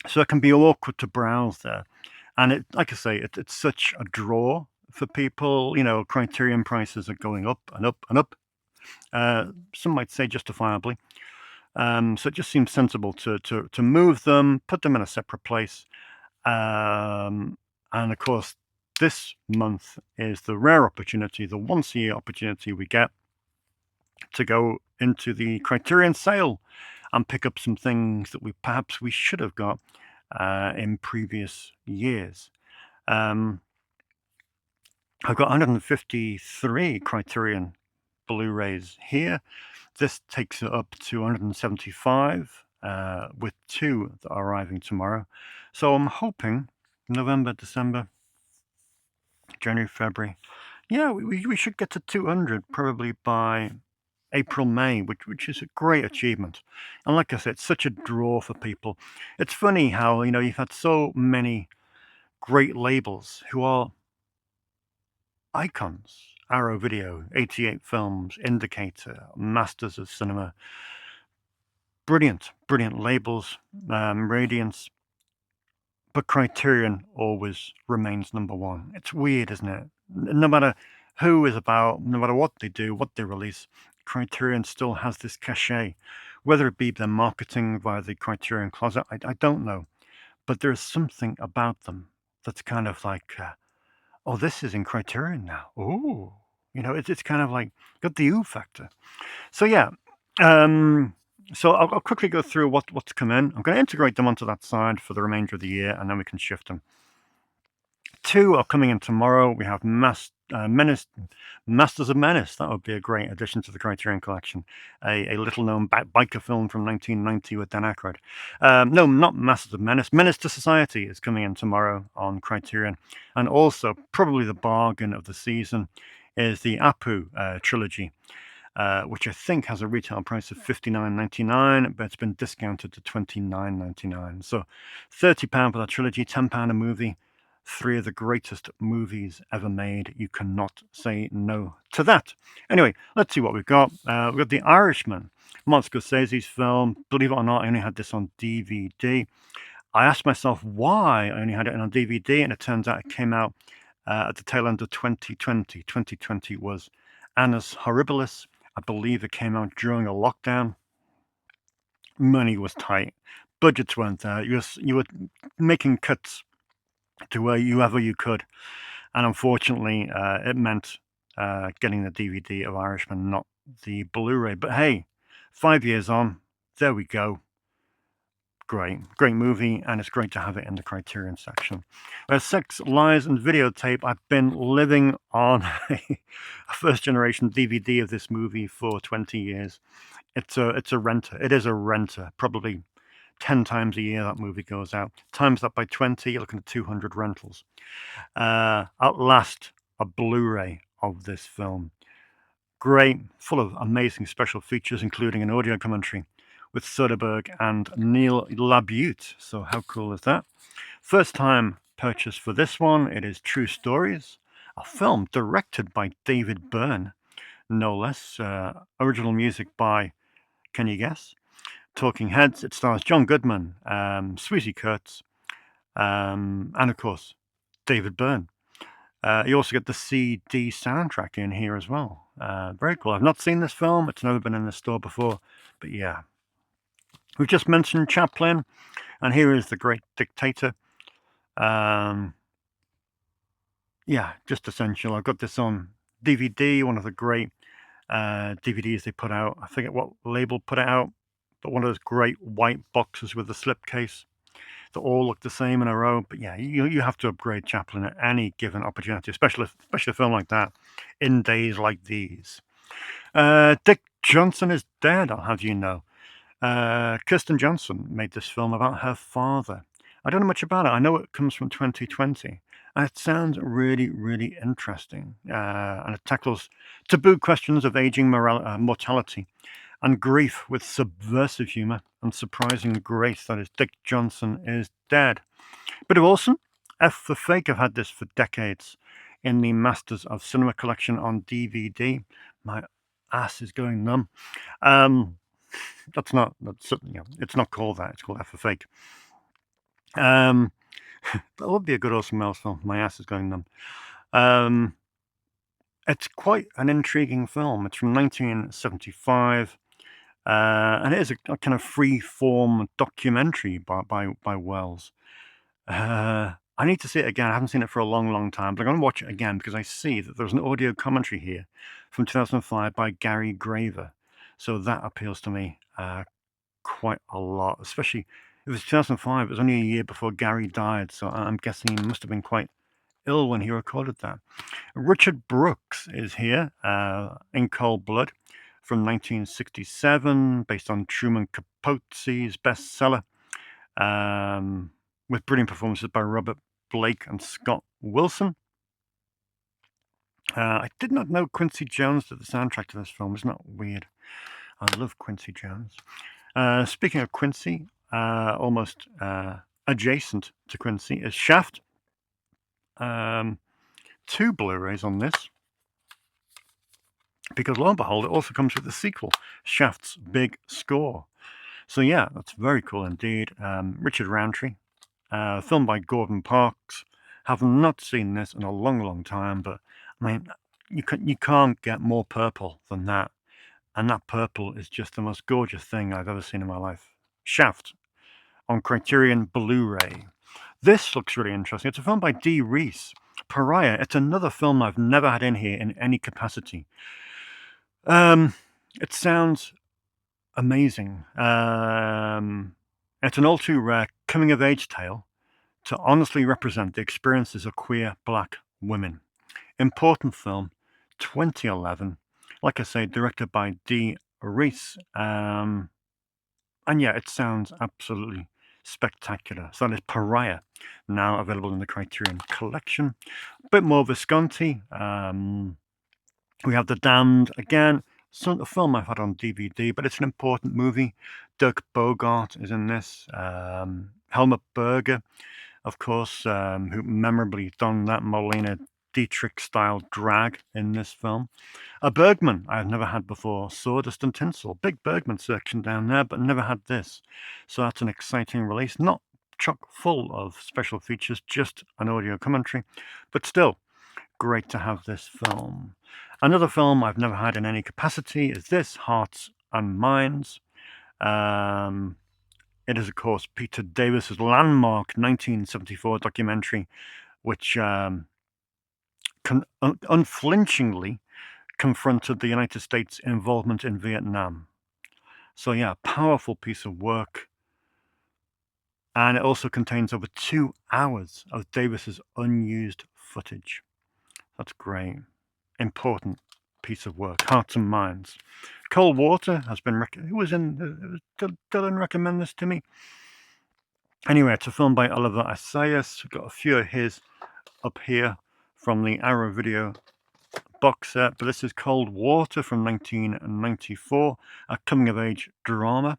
Speaker 1: so it can be awkward to browse there. And it, like I say, it's such a draw for people. Criterion prices are going up and up and up. Some might say justifiably. So it just seems sensible to move them, put them in a separate place. And of course, this month is the rare opportunity, the once-a-year opportunity we get to go into the Criterion sale and pick up some things that perhaps we should have got in previous years. I've got 153 Criterion Blu-rays here. This takes it up to 175, with 2 that are arriving tomorrow. So I'm hoping November, December, January, February. Yeah, we should get to 200 probably by April, May, which is a great achievement. And like I said, it's such a draw for people. It's funny how, you've had so many great labels who are icons. Arrow Video, 88 Films, Indicator, Masters of Cinema. Brilliant, brilliant labels, Radiance. But Criterion always remains number one. It's weird, isn't it? No matter who is about, no matter what they do, what they release, Criterion still has this cachet. Whether it be their marketing via the Criterion Closet, I don't know. But there's something about them that's kind of like, oh, this is in Criterion now. Oh, it's kind of like got the ooh factor. So yeah, so I'll quickly go through what's come in. I'm going to integrate them onto that side for the remainder of the year, and then we can shift them. 2 are coming in tomorrow. We have Masters of Menace. That would be a great addition to the Criterion collection. A little-known biker film from 1990 with Dan Aykroyd. No, not Masters of Menace. Menace to Society is coming in tomorrow on Criterion. And also, probably the bargain of the season is the Apu trilogy. Which I think has a retail price of $59.99, but it's been discounted to $29.99. So £30 for that trilogy, £10 a movie. 3 of the greatest movies ever made. You cannot say no to that. Anyway, let's see what we've got. We've got The Irishman, Martin Scorsese's film. Believe it or not, I only had this on DVD. I asked myself why I only had it on DVD, and it turns out it came out at the tail end of 2020. 2020 was Annus Horribilis. I believe it came out during a lockdown. Money was tight. Budgets weren't there. You were making cuts to wherever you could. And unfortunately, it meant getting the DVD of Irishman, not the Blu-ray. But hey, 5 years on, there we go. Great movie, and it's great to have it in the Criterion section. Sex, Lies, and Videotape. I've been living on a first-generation DVD of this movie for 20 years. It's a renter. It is a renter. Probably 10 times a year that movie goes out. Times that by 20, you're looking at 200 rentals. At last, a Blu-ray of this film. Great, full of amazing special features, including an audio commentary with Soderbergh and Neil LaBute. So how cool is that? First time purchase for this one. It is True Stories, a film directed by David Byrne, no less. Original music by, can you guess? Talking Heads. It stars John Goodman, Swayze Kurtz, and of course, David Byrne. You also get the CD soundtrack in here as well. Very cool. I've not seen this film. It's never been in the store before, but yeah. We've just mentioned Chaplin, and here is The Great Dictator. Yeah, just essential. I've got this on DVD, one of the great DVDs they put out. I forget what label put it out, but one of those great white boxes with the slipcase that all look the same in a row. But yeah, you have to upgrade Chaplin at any given opportunity, especially a film like that in days like these. Dick Johnson is dead, I'll have you know. Kirsten Johnson made this film about her father. I don't know much about it. I know it comes from 2020. And it sounds really, really interesting. And it tackles taboo questions of aging, mortality, and grief with subversive humor and surprising grace. That is, Dick Johnson is dead. Bit of awesome. F for Fake. I've had this for decades in the Masters of Cinema collection on DVD. My ass is going numb. It's not called that. It's called F for Fake. That would be a good Orson Welles film. My ass is going numb. It's quite an intriguing film. It's from 1975, and it is a kind of free-form documentary by Welles. I need to see it again. I haven't seen it for a long, long time, but I'm going to watch it again because I see that there's an audio commentary here from 2005 by Gary Graver. So that appeals to me quite a lot, especially if it's 2005. It was only a year before Gary died, so I'm guessing he must have been quite ill when he recorded that. Richard Brooks is here in Cold Blood from 1967, based on Truman Capote's bestseller, with brilliant performances by Robert Blake and Scott Wilson. I did not know Quincy Jones did the soundtrack to this film. Isn't that weird? I love Quincy Jones. Speaking of Quincy, almost adjacent to Quincy is Shaft. 2 Blu-rays on this, because lo and behold, it also comes with the sequel, Shaft's Big Score. So yeah, that's very cool indeed. Richard Roundtree, filmed by Gordon Parks. Have not seen this in a long, long time, but I mean, you can't get more purple than that, and that purple is just the most gorgeous thing I've ever seen in my life. Shaft on Criterion Blu-ray. This looks really interesting. It's a film by Dee Reese. Pariah. It's another film I've never had in here in any capacity. It sounds amazing. It's an all too rare coming-of-age tale to honestly represent the experiences of queer black women. Important film, 2011. Like I say, directed by Dee Reese. And yeah, it sounds absolutely spectacular. So that is Pariah, now available in the Criterion Collection. A bit more Visconti. We have The Damned again. It's not a film I've had on DVD, but it's an important movie. Dirk Bogart is in this. Helmut Berger, of course, who memorably donned that Marlene Dietrich-style drag in this film. A Bergman I've never had before, Sawdust and Tinsel. Big Bergman section down there, but never had this. So that's an exciting release. Not chock full of special features, just an audio commentary, but still great to have this film. Another film I've never had in any capacity is this, Hearts and Minds. It is, of course, Peter Davis's landmark 1974 documentary, which unflinchingly confronted the United States' involvement in Vietnam. So yeah, powerful piece of work. And it also contains over 2 hours of Davis's unused footage. That's great. Important piece of work. Hearts and Minds. Cold Water has been Dylan recommend this to me? Anyway, it's a film by Oliver Assayas. We've got a few of his up here from the Arrow Video box set, but this is Cold Water from 1994, a coming-of-age drama.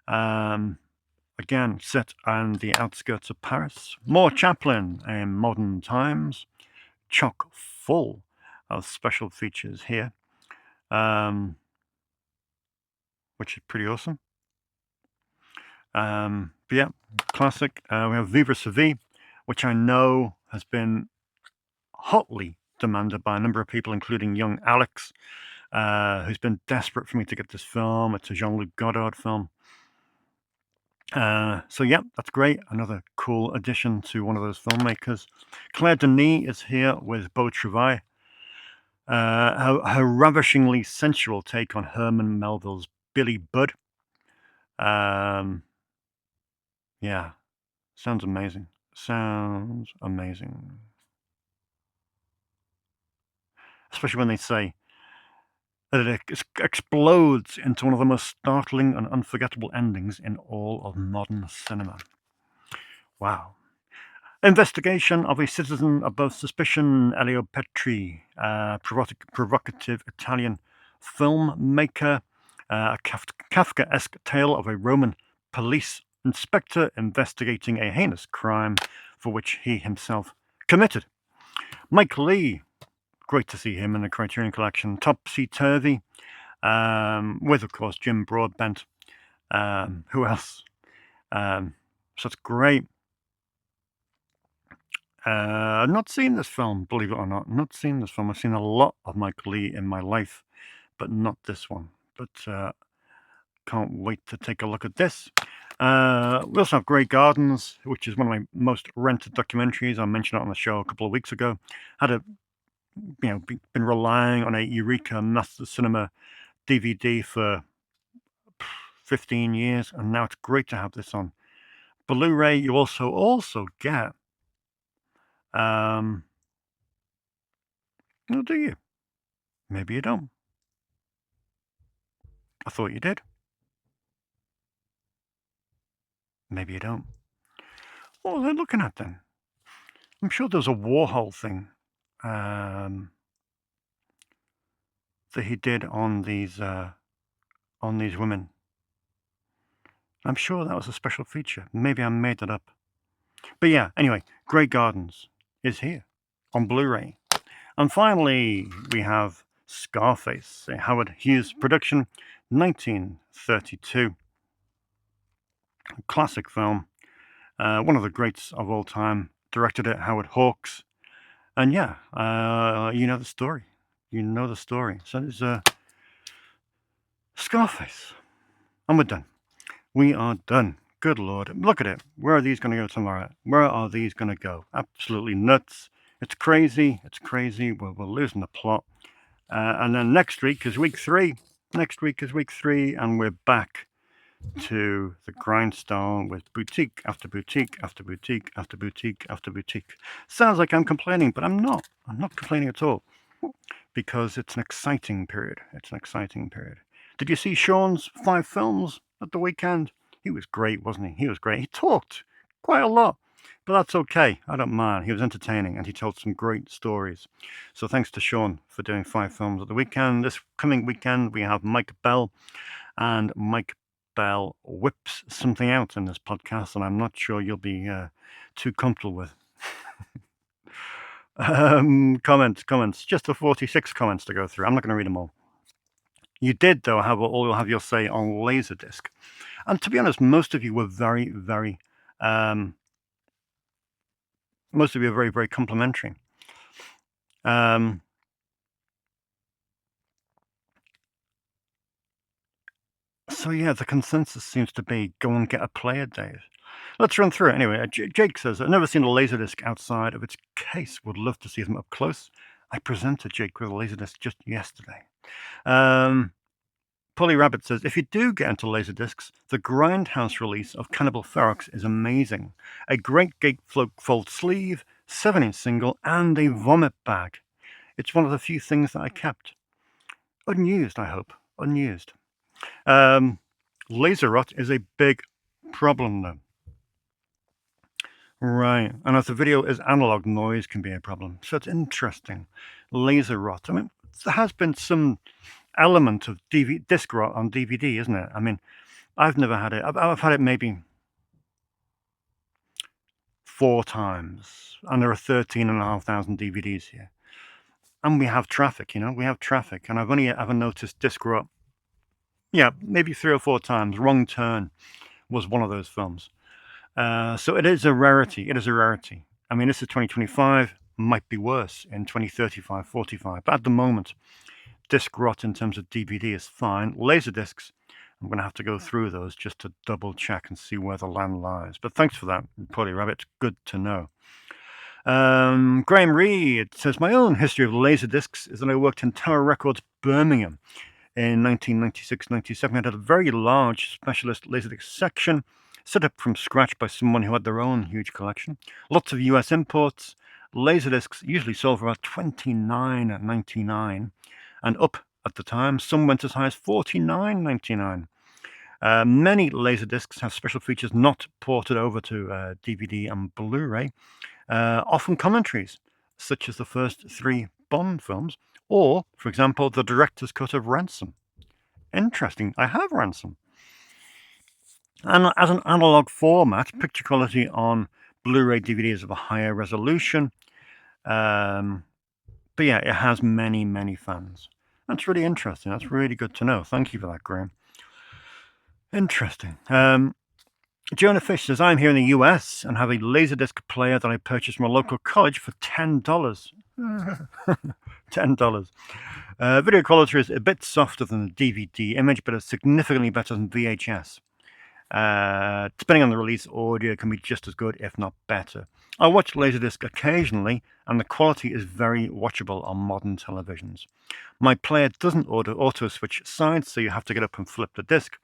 Speaker 1: Again, set on the outskirts of Paris. More Chaplin in modern times. Chock full of special features here, which is pretty awesome. But yeah, classic. We have Vivre sa vie, which I know has been hotly demanded by a number of people, including young Alex, who's been desperate for me to get this film. It's a Jean-Luc Godard film. So yeah, that's great. Another cool addition to one of those filmmakers. Claire Denis is here with Beau Travail. Her ravishingly sensual take on Herman Melville's Billy Budd. Yeah, sounds amazing. Sounds amazing. Especially when they say that it explodes into one of the most startling and unforgettable endings in all of modern cinema. Wow. Investigation of a citizen above suspicion, Elio Petri, provocative Italian filmmaker, a Kafkaesque tale of a Roman police inspector investigating a heinous crime for which he himself committed. Mike Lee, great to see him in the Criterion Collection. Topsy-Turvy, with, of course, Jim Broadbent. Who else? So it's great. I've not seen this film, believe it or not. Not seen this film. I've seen a lot of Mike Lee in my life, but not this one. But can't wait to take a look at this. We also have Grey Gardens, which is one of my most rented documentaries. I mentioned it on the show a couple of weeks ago. Been relying on a Eureka Master Cinema DVD for 15 years, and now it's great to have this on Blu-ray. You also get, oh, do you? Maybe you don't. I thought you did. Maybe you don't. What are they looking at then? I'm sure there's a Warhol thing that he did on these women. I'm sure that was a special feature. Maybe I made that up. But yeah, anyway, Grey Gardens is here on Blu-ray. And finally, we have Scarface, a Howard Hughes production, 1932. Classic film. One of the greats of all time. Directed it Howard Hawks. And yeah, you know the story. You know the story. So there's Scarface. And we're done. We are done. Good Lord. Look at it. Where are these going to go tomorrow? Where are these going to go? Absolutely nuts. It's crazy. It's crazy. We're losing the plot. And then next week is week 3. Next week is week 3. And we're back to the grindstone with boutique after boutique after boutique after boutique after boutique. Sounds like I'm complaining, but I'm not. I'm not complaining at all. Because it's an exciting period. It's an exciting period. Did you see Sean's 5 films at the weekend? He was great, wasn't he? He was great. He talked quite a lot, but that's okay. I don't mind. He was entertaining and he told some great stories. So thanks to Sean for doing 5 films at the weekend. This coming weekend, we have Mike Bell, and Mike Bell whips something out in this podcast, and I'm not sure you'll be too comfortable with. Comments. Just the 46 comments to go through. I'm not going to read them all. You did, though, have your say on Laserdisc. And to be honest, most of you were very, very complimentary. So yeah, the consensus seems to be go and get a player, Dave. Let's run through it anyway. Jake says, I've never seen a Laserdisc outside of its case. Would love to see them up close. I presented Jake with a Laserdisc just yesterday. Polly Rabbit says, if you do get into Laserdiscs, the Grindhouse release of Cannibal Ferox is amazing. A great gatefold sleeve, 7-inch single, and a vomit bag. It's one of the few things that I kept. Unused, I hope. Unused. Laser rot is a big problem, though. Right. And if the video is analog, noise can be a problem. So it's interesting. Laser rot. I mean, there has been some element of disc rot on DVD, isn't it? I mean, I've never had it. I've had it maybe 4 times, and there are 13,500 DVDs here. And we have traffic, we have traffic. And I've only ever noticed disc rot, yeah, maybe 3 or 4 times. Wrong Turn was one of those films. So it is a rarity. It is a rarity. I mean, this is 2025, might be worse in 2035, 45. But at the moment, disc rot in terms of DVD is fine. Laserdiscs, I'm going to have to go through those just to double check and see where the land lies. But thanks for that, Polly Rabbit. Good to know. Graham Reed says, my own history of Laserdiscs is that I worked in Tower Records, Birmingham in 1996-97. I had a very large specialist Laserdisc section set up from scratch by someone who had their own huge collection. Lots of US imports. Laserdiscs usually sold for about $29.99 and up at the time. Some went as high as $49.99. Many Laserdiscs have special features not ported over to DVD and Blu-ray. Often commentaries, such as the first 3 Bond films, or, for example, the director's cut of Ransom. Interesting. I have Ransom. And as an analog format, picture quality on Blu-ray DVD is of a higher resolution. But yeah, it has many, many fans. That's really interesting. That's really good to know. Thank you for that, Graham. Interesting. Jonah Fish says, I'm here in the US and have a Laserdisc player that I purchased from a local college for $10. $10. Video quality is a bit softer than the DVD image, but it's significantly better than VHS. Depending on the release, audio can be just as good, if not better. I watch Laserdisc occasionally, and the quality is very watchable on modern televisions. My player doesn't auto-switch sides, so you have to get up and flip the disc.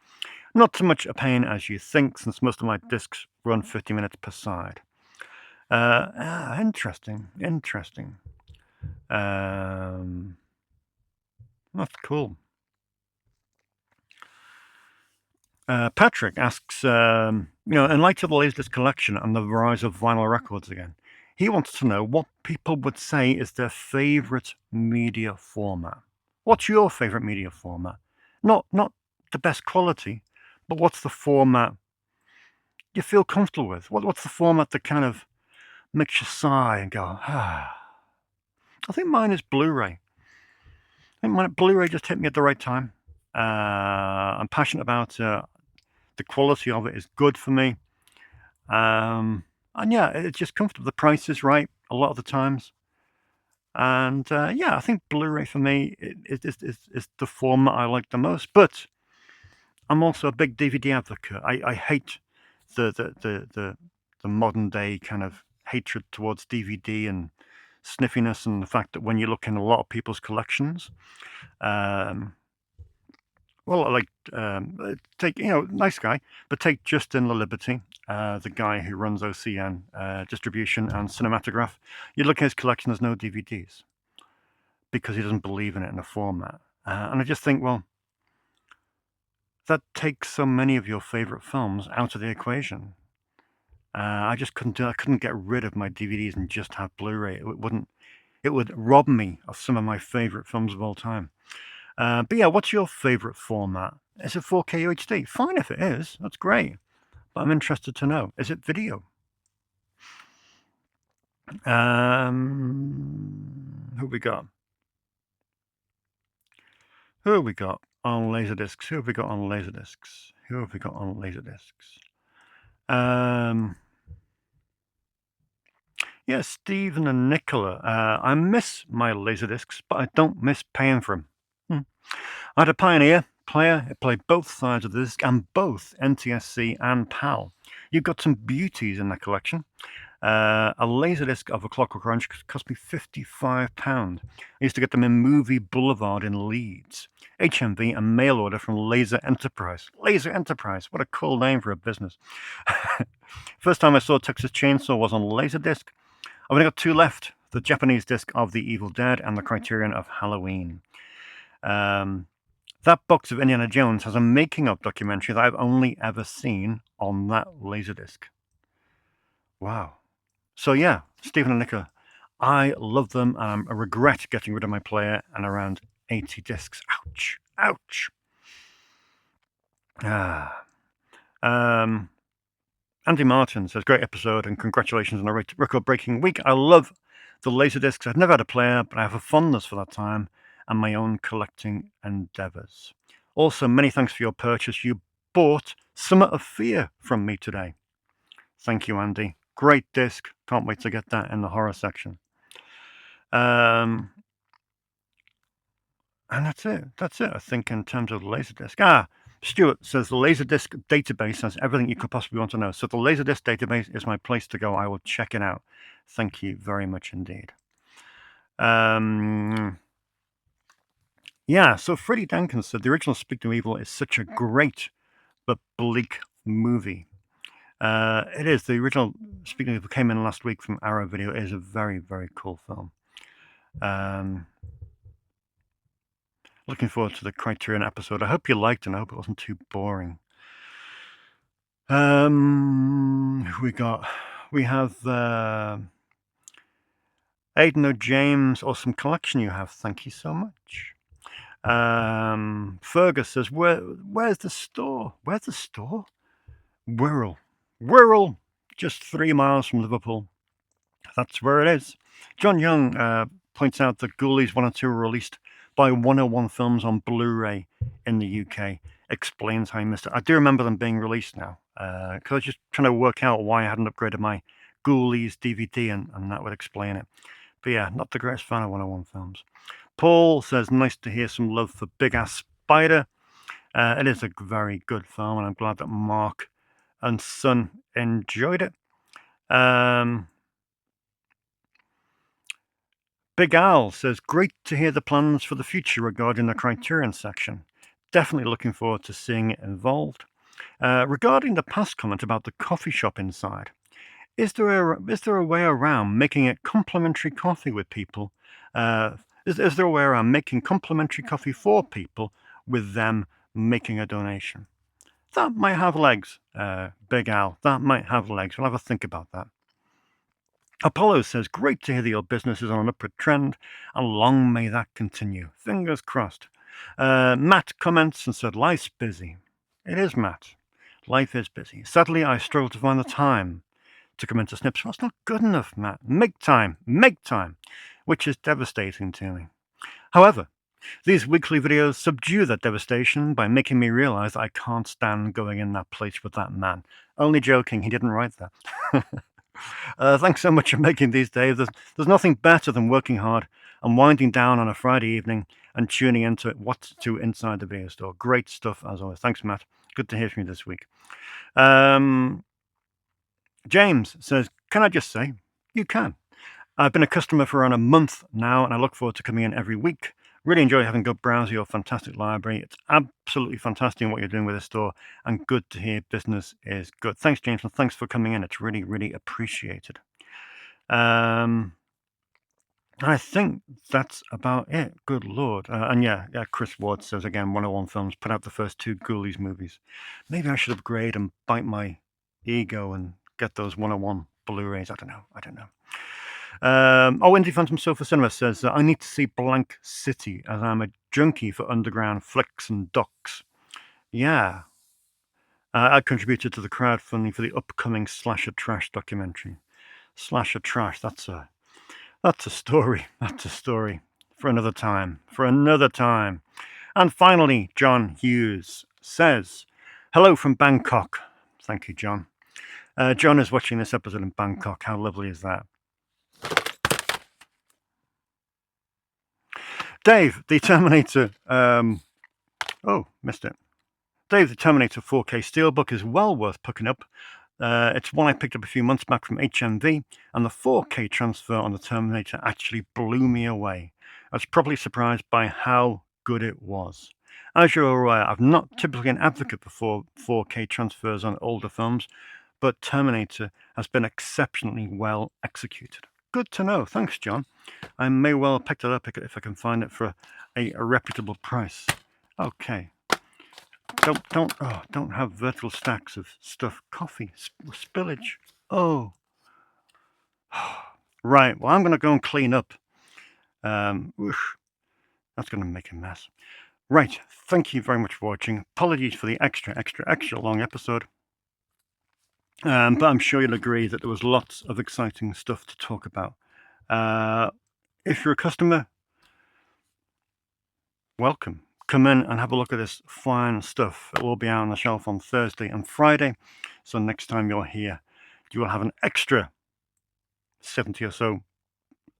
Speaker 1: Not so much a pain as you think, since most of my discs run 50 minutes per side. Interesting. That's cool. Patrick asks, in light of the Laserdisc collection and the rise of vinyl records again, he wants to know what people would say is their favorite media format. What's your favorite media format? Not the best quality, but what's the format you feel comfortable with? What's the format that kind of makes you sigh and go, ah? I think mine is Blu-ray. I think Blu-ray just hit me at the right time. I'm passionate about the quality of it is good for me. And yeah, it's just comfortable. The price is right a lot of the times. And yeah, I think Blu-ray for me is the format I like the most. But I'm also a big DVD advocate. I hate the modern day kind of hatred towards DVD and sniffiness, and the fact that when you look in a lot of people's collections, um, well, like take nice guy, but take Justin La Liberty, the guy who runs OCN distribution and cinematograph. You look at his collection, there's no DVDs because he doesn't believe in it in a format, and I just think, well, that takes so many of your favorite films out of the equation. I just couldn't do. I couldn't get rid of my DVDs and just have Blu-ray. It would rob me of some of my favorite films of all time. But yeah, what's your favorite format? Is it 4K UHD? Fine if it is. That's great. But I'm interested to know. Is it video? Who we got? Who have we got on Laserdiscs? Who have we got on Laserdiscs? Who have we got on Laserdiscs? Yeah, Stephen and Nicola. I miss my Laserdiscs, but I don't miss paying for them. I had a Pioneer player. It played both sides of the disc and both NTSC and PAL. You've got some beauties in that collection. A Laserdisc of A Clockwork Orange cost me £55. I used to get them in Movie Boulevard in Leeds. HMV and mail order from Laser Enterprise. Laser Enterprise, what a cool name for a business. First time I saw Texas Chainsaw was on Laserdisc. I've only got two left, the Japanese disc of The Evil Dead and the Criterion of Halloween. That box of Indiana Jones has a making-of documentary that I've only ever seen on that Laserdisc. Wow. So yeah, Stephen and Nicola, I love them, and I regret getting rid of my player and around 80 discs. Ouch. Ouch. Andy Martin says, great episode and congratulations on a record-breaking week. I love the Laserdiscs. I've never had a player, but I have a fondness for that time and my own collecting endeavors. Also, many thanks for your purchase. You bought Summer of Fear from me today. Thank you, Andy. Great disc. Can't wait to get that in the horror section. And that's it. That's it, I think, in terms of Laserdisc. Stuart says the Laserdisc database has everything you could possibly want to know. So the Laserdisc database is my place to go. I will check it out. Thank you very much indeed. Yeah, so Freddie Dankins said the original Speak No Evil is such a great but bleak movie. It is. The original Speak No Evil came in last week from Arrow Video. It is a very, very cool film. Looking forward to the Criterion episode. I hope you liked it, and I hope it wasn't too boring. Who we got? We have Aidan O'James. Awesome collection you have. Thank you so much. Fergus says, where's the store? Where's the store? Wirral, just 3 miles from Liverpool. That's where it is. John Young points out that Ghoulies 1 and 2 were released by 101 Films on Blu-ray in the UK. Explains how I missed it. I do remember them being released now, because I was just trying to work out why I hadn't upgraded my Ghoulies DVD, and that would explain it. But yeah, not the greatest fan of 101 Films. Paul says, nice to hear some love for Big Ass Spider. It is a very good film, and I'm glad that Mark and Son enjoyed it. Big Al says, great to hear the plans for the future regarding the Criterion section. Definitely looking forward to seeing it involved. Regarding the past comment about the coffee shop inside, is there a way around making it complimentary coffee with people? Is there a way around making complimentary coffee for people with them making a donation? That might have legs, Big Al. That might have legs. We'll have a think about that. Apollo says, great to hear that your business is on an upward trend, and long may that continue. Fingers crossed. Matt comments and said, life's busy. It is, Matt. Life is busy. Sadly, I struggle to find the time to come into Snips. Well, that's not good enough, Matt. Make time, which is devastating to me. However, these weekly videos subdue that devastation by making me realize that I can't stand going in that place with that man. Only joking, he didn't write that. Thanks so much for making these, Dave. There's nothing better than working hard and winding down on a Friday evening and tuning into what to do inside the video store. Great stuff, as always. Thanks, Matt. Good to hear from you this week. James says, can I just say, you can. I've been a customer for around a month now, and I look forward to coming in every week. Really enjoy having a good browse of your fantastic library. It's absolutely fantastic in what you're doing with this store, and good to hear business is good. Thanks, James, and thanks for coming in. It's really, really appreciated. I think that's about it. Good Lord. And yeah, Chris Ward says again, 101 Films put out the first 2 Ghoulies movies. Maybe I should upgrade and bite my ego and get those 101 Blu-rays. I don't know. Indie Phantom Sofa Cinema says, I need to see Blank City as I'm a junkie for underground flicks and docs. Yeah. I contributed to the crowdfunding for the upcoming Slasher Trash documentary. Slasher Trash, that's a story. That's a story for another time. And finally, John Hughes says, hello from Bangkok. Thank you, John. John is watching this episode in Bangkok. How lovely is that? Dave, the Terminator. Missed it. Dave, the Terminator 4K Steelbook is well worth picking up. It's one I picked up a few months back from HMV, and the 4K transfer on the Terminator actually blew me away. I was probably surprised by how good it was. As you're aware, I'm not typically an advocate for 4K transfers on older films, but Terminator has been exceptionally well executed. Good to know. Thanks, John. I may well pick that up if I can find it for a reputable price. Okay. Don't have vertical stacks of stuff. Coffee spillage. Oh. Right. Well, I'm going to go and clean up. That's going to make a mess. Right. Thank you very much for watching. Apologies for the extra long episode. But I'm sure you'll agree that there was lots of exciting stuff to talk about. If you're a customer, welcome. Come in and have a look at this fine stuff. It will be out on the shelf on Thursday and Friday. So next time you're here, you will have an extra 70 or so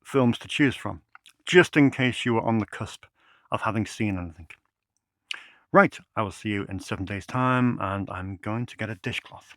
Speaker 1: films to choose from, just in case you were on the cusp of having seen anything. Right, I will see you in 7 days' time, and I'm going to get a dishcloth.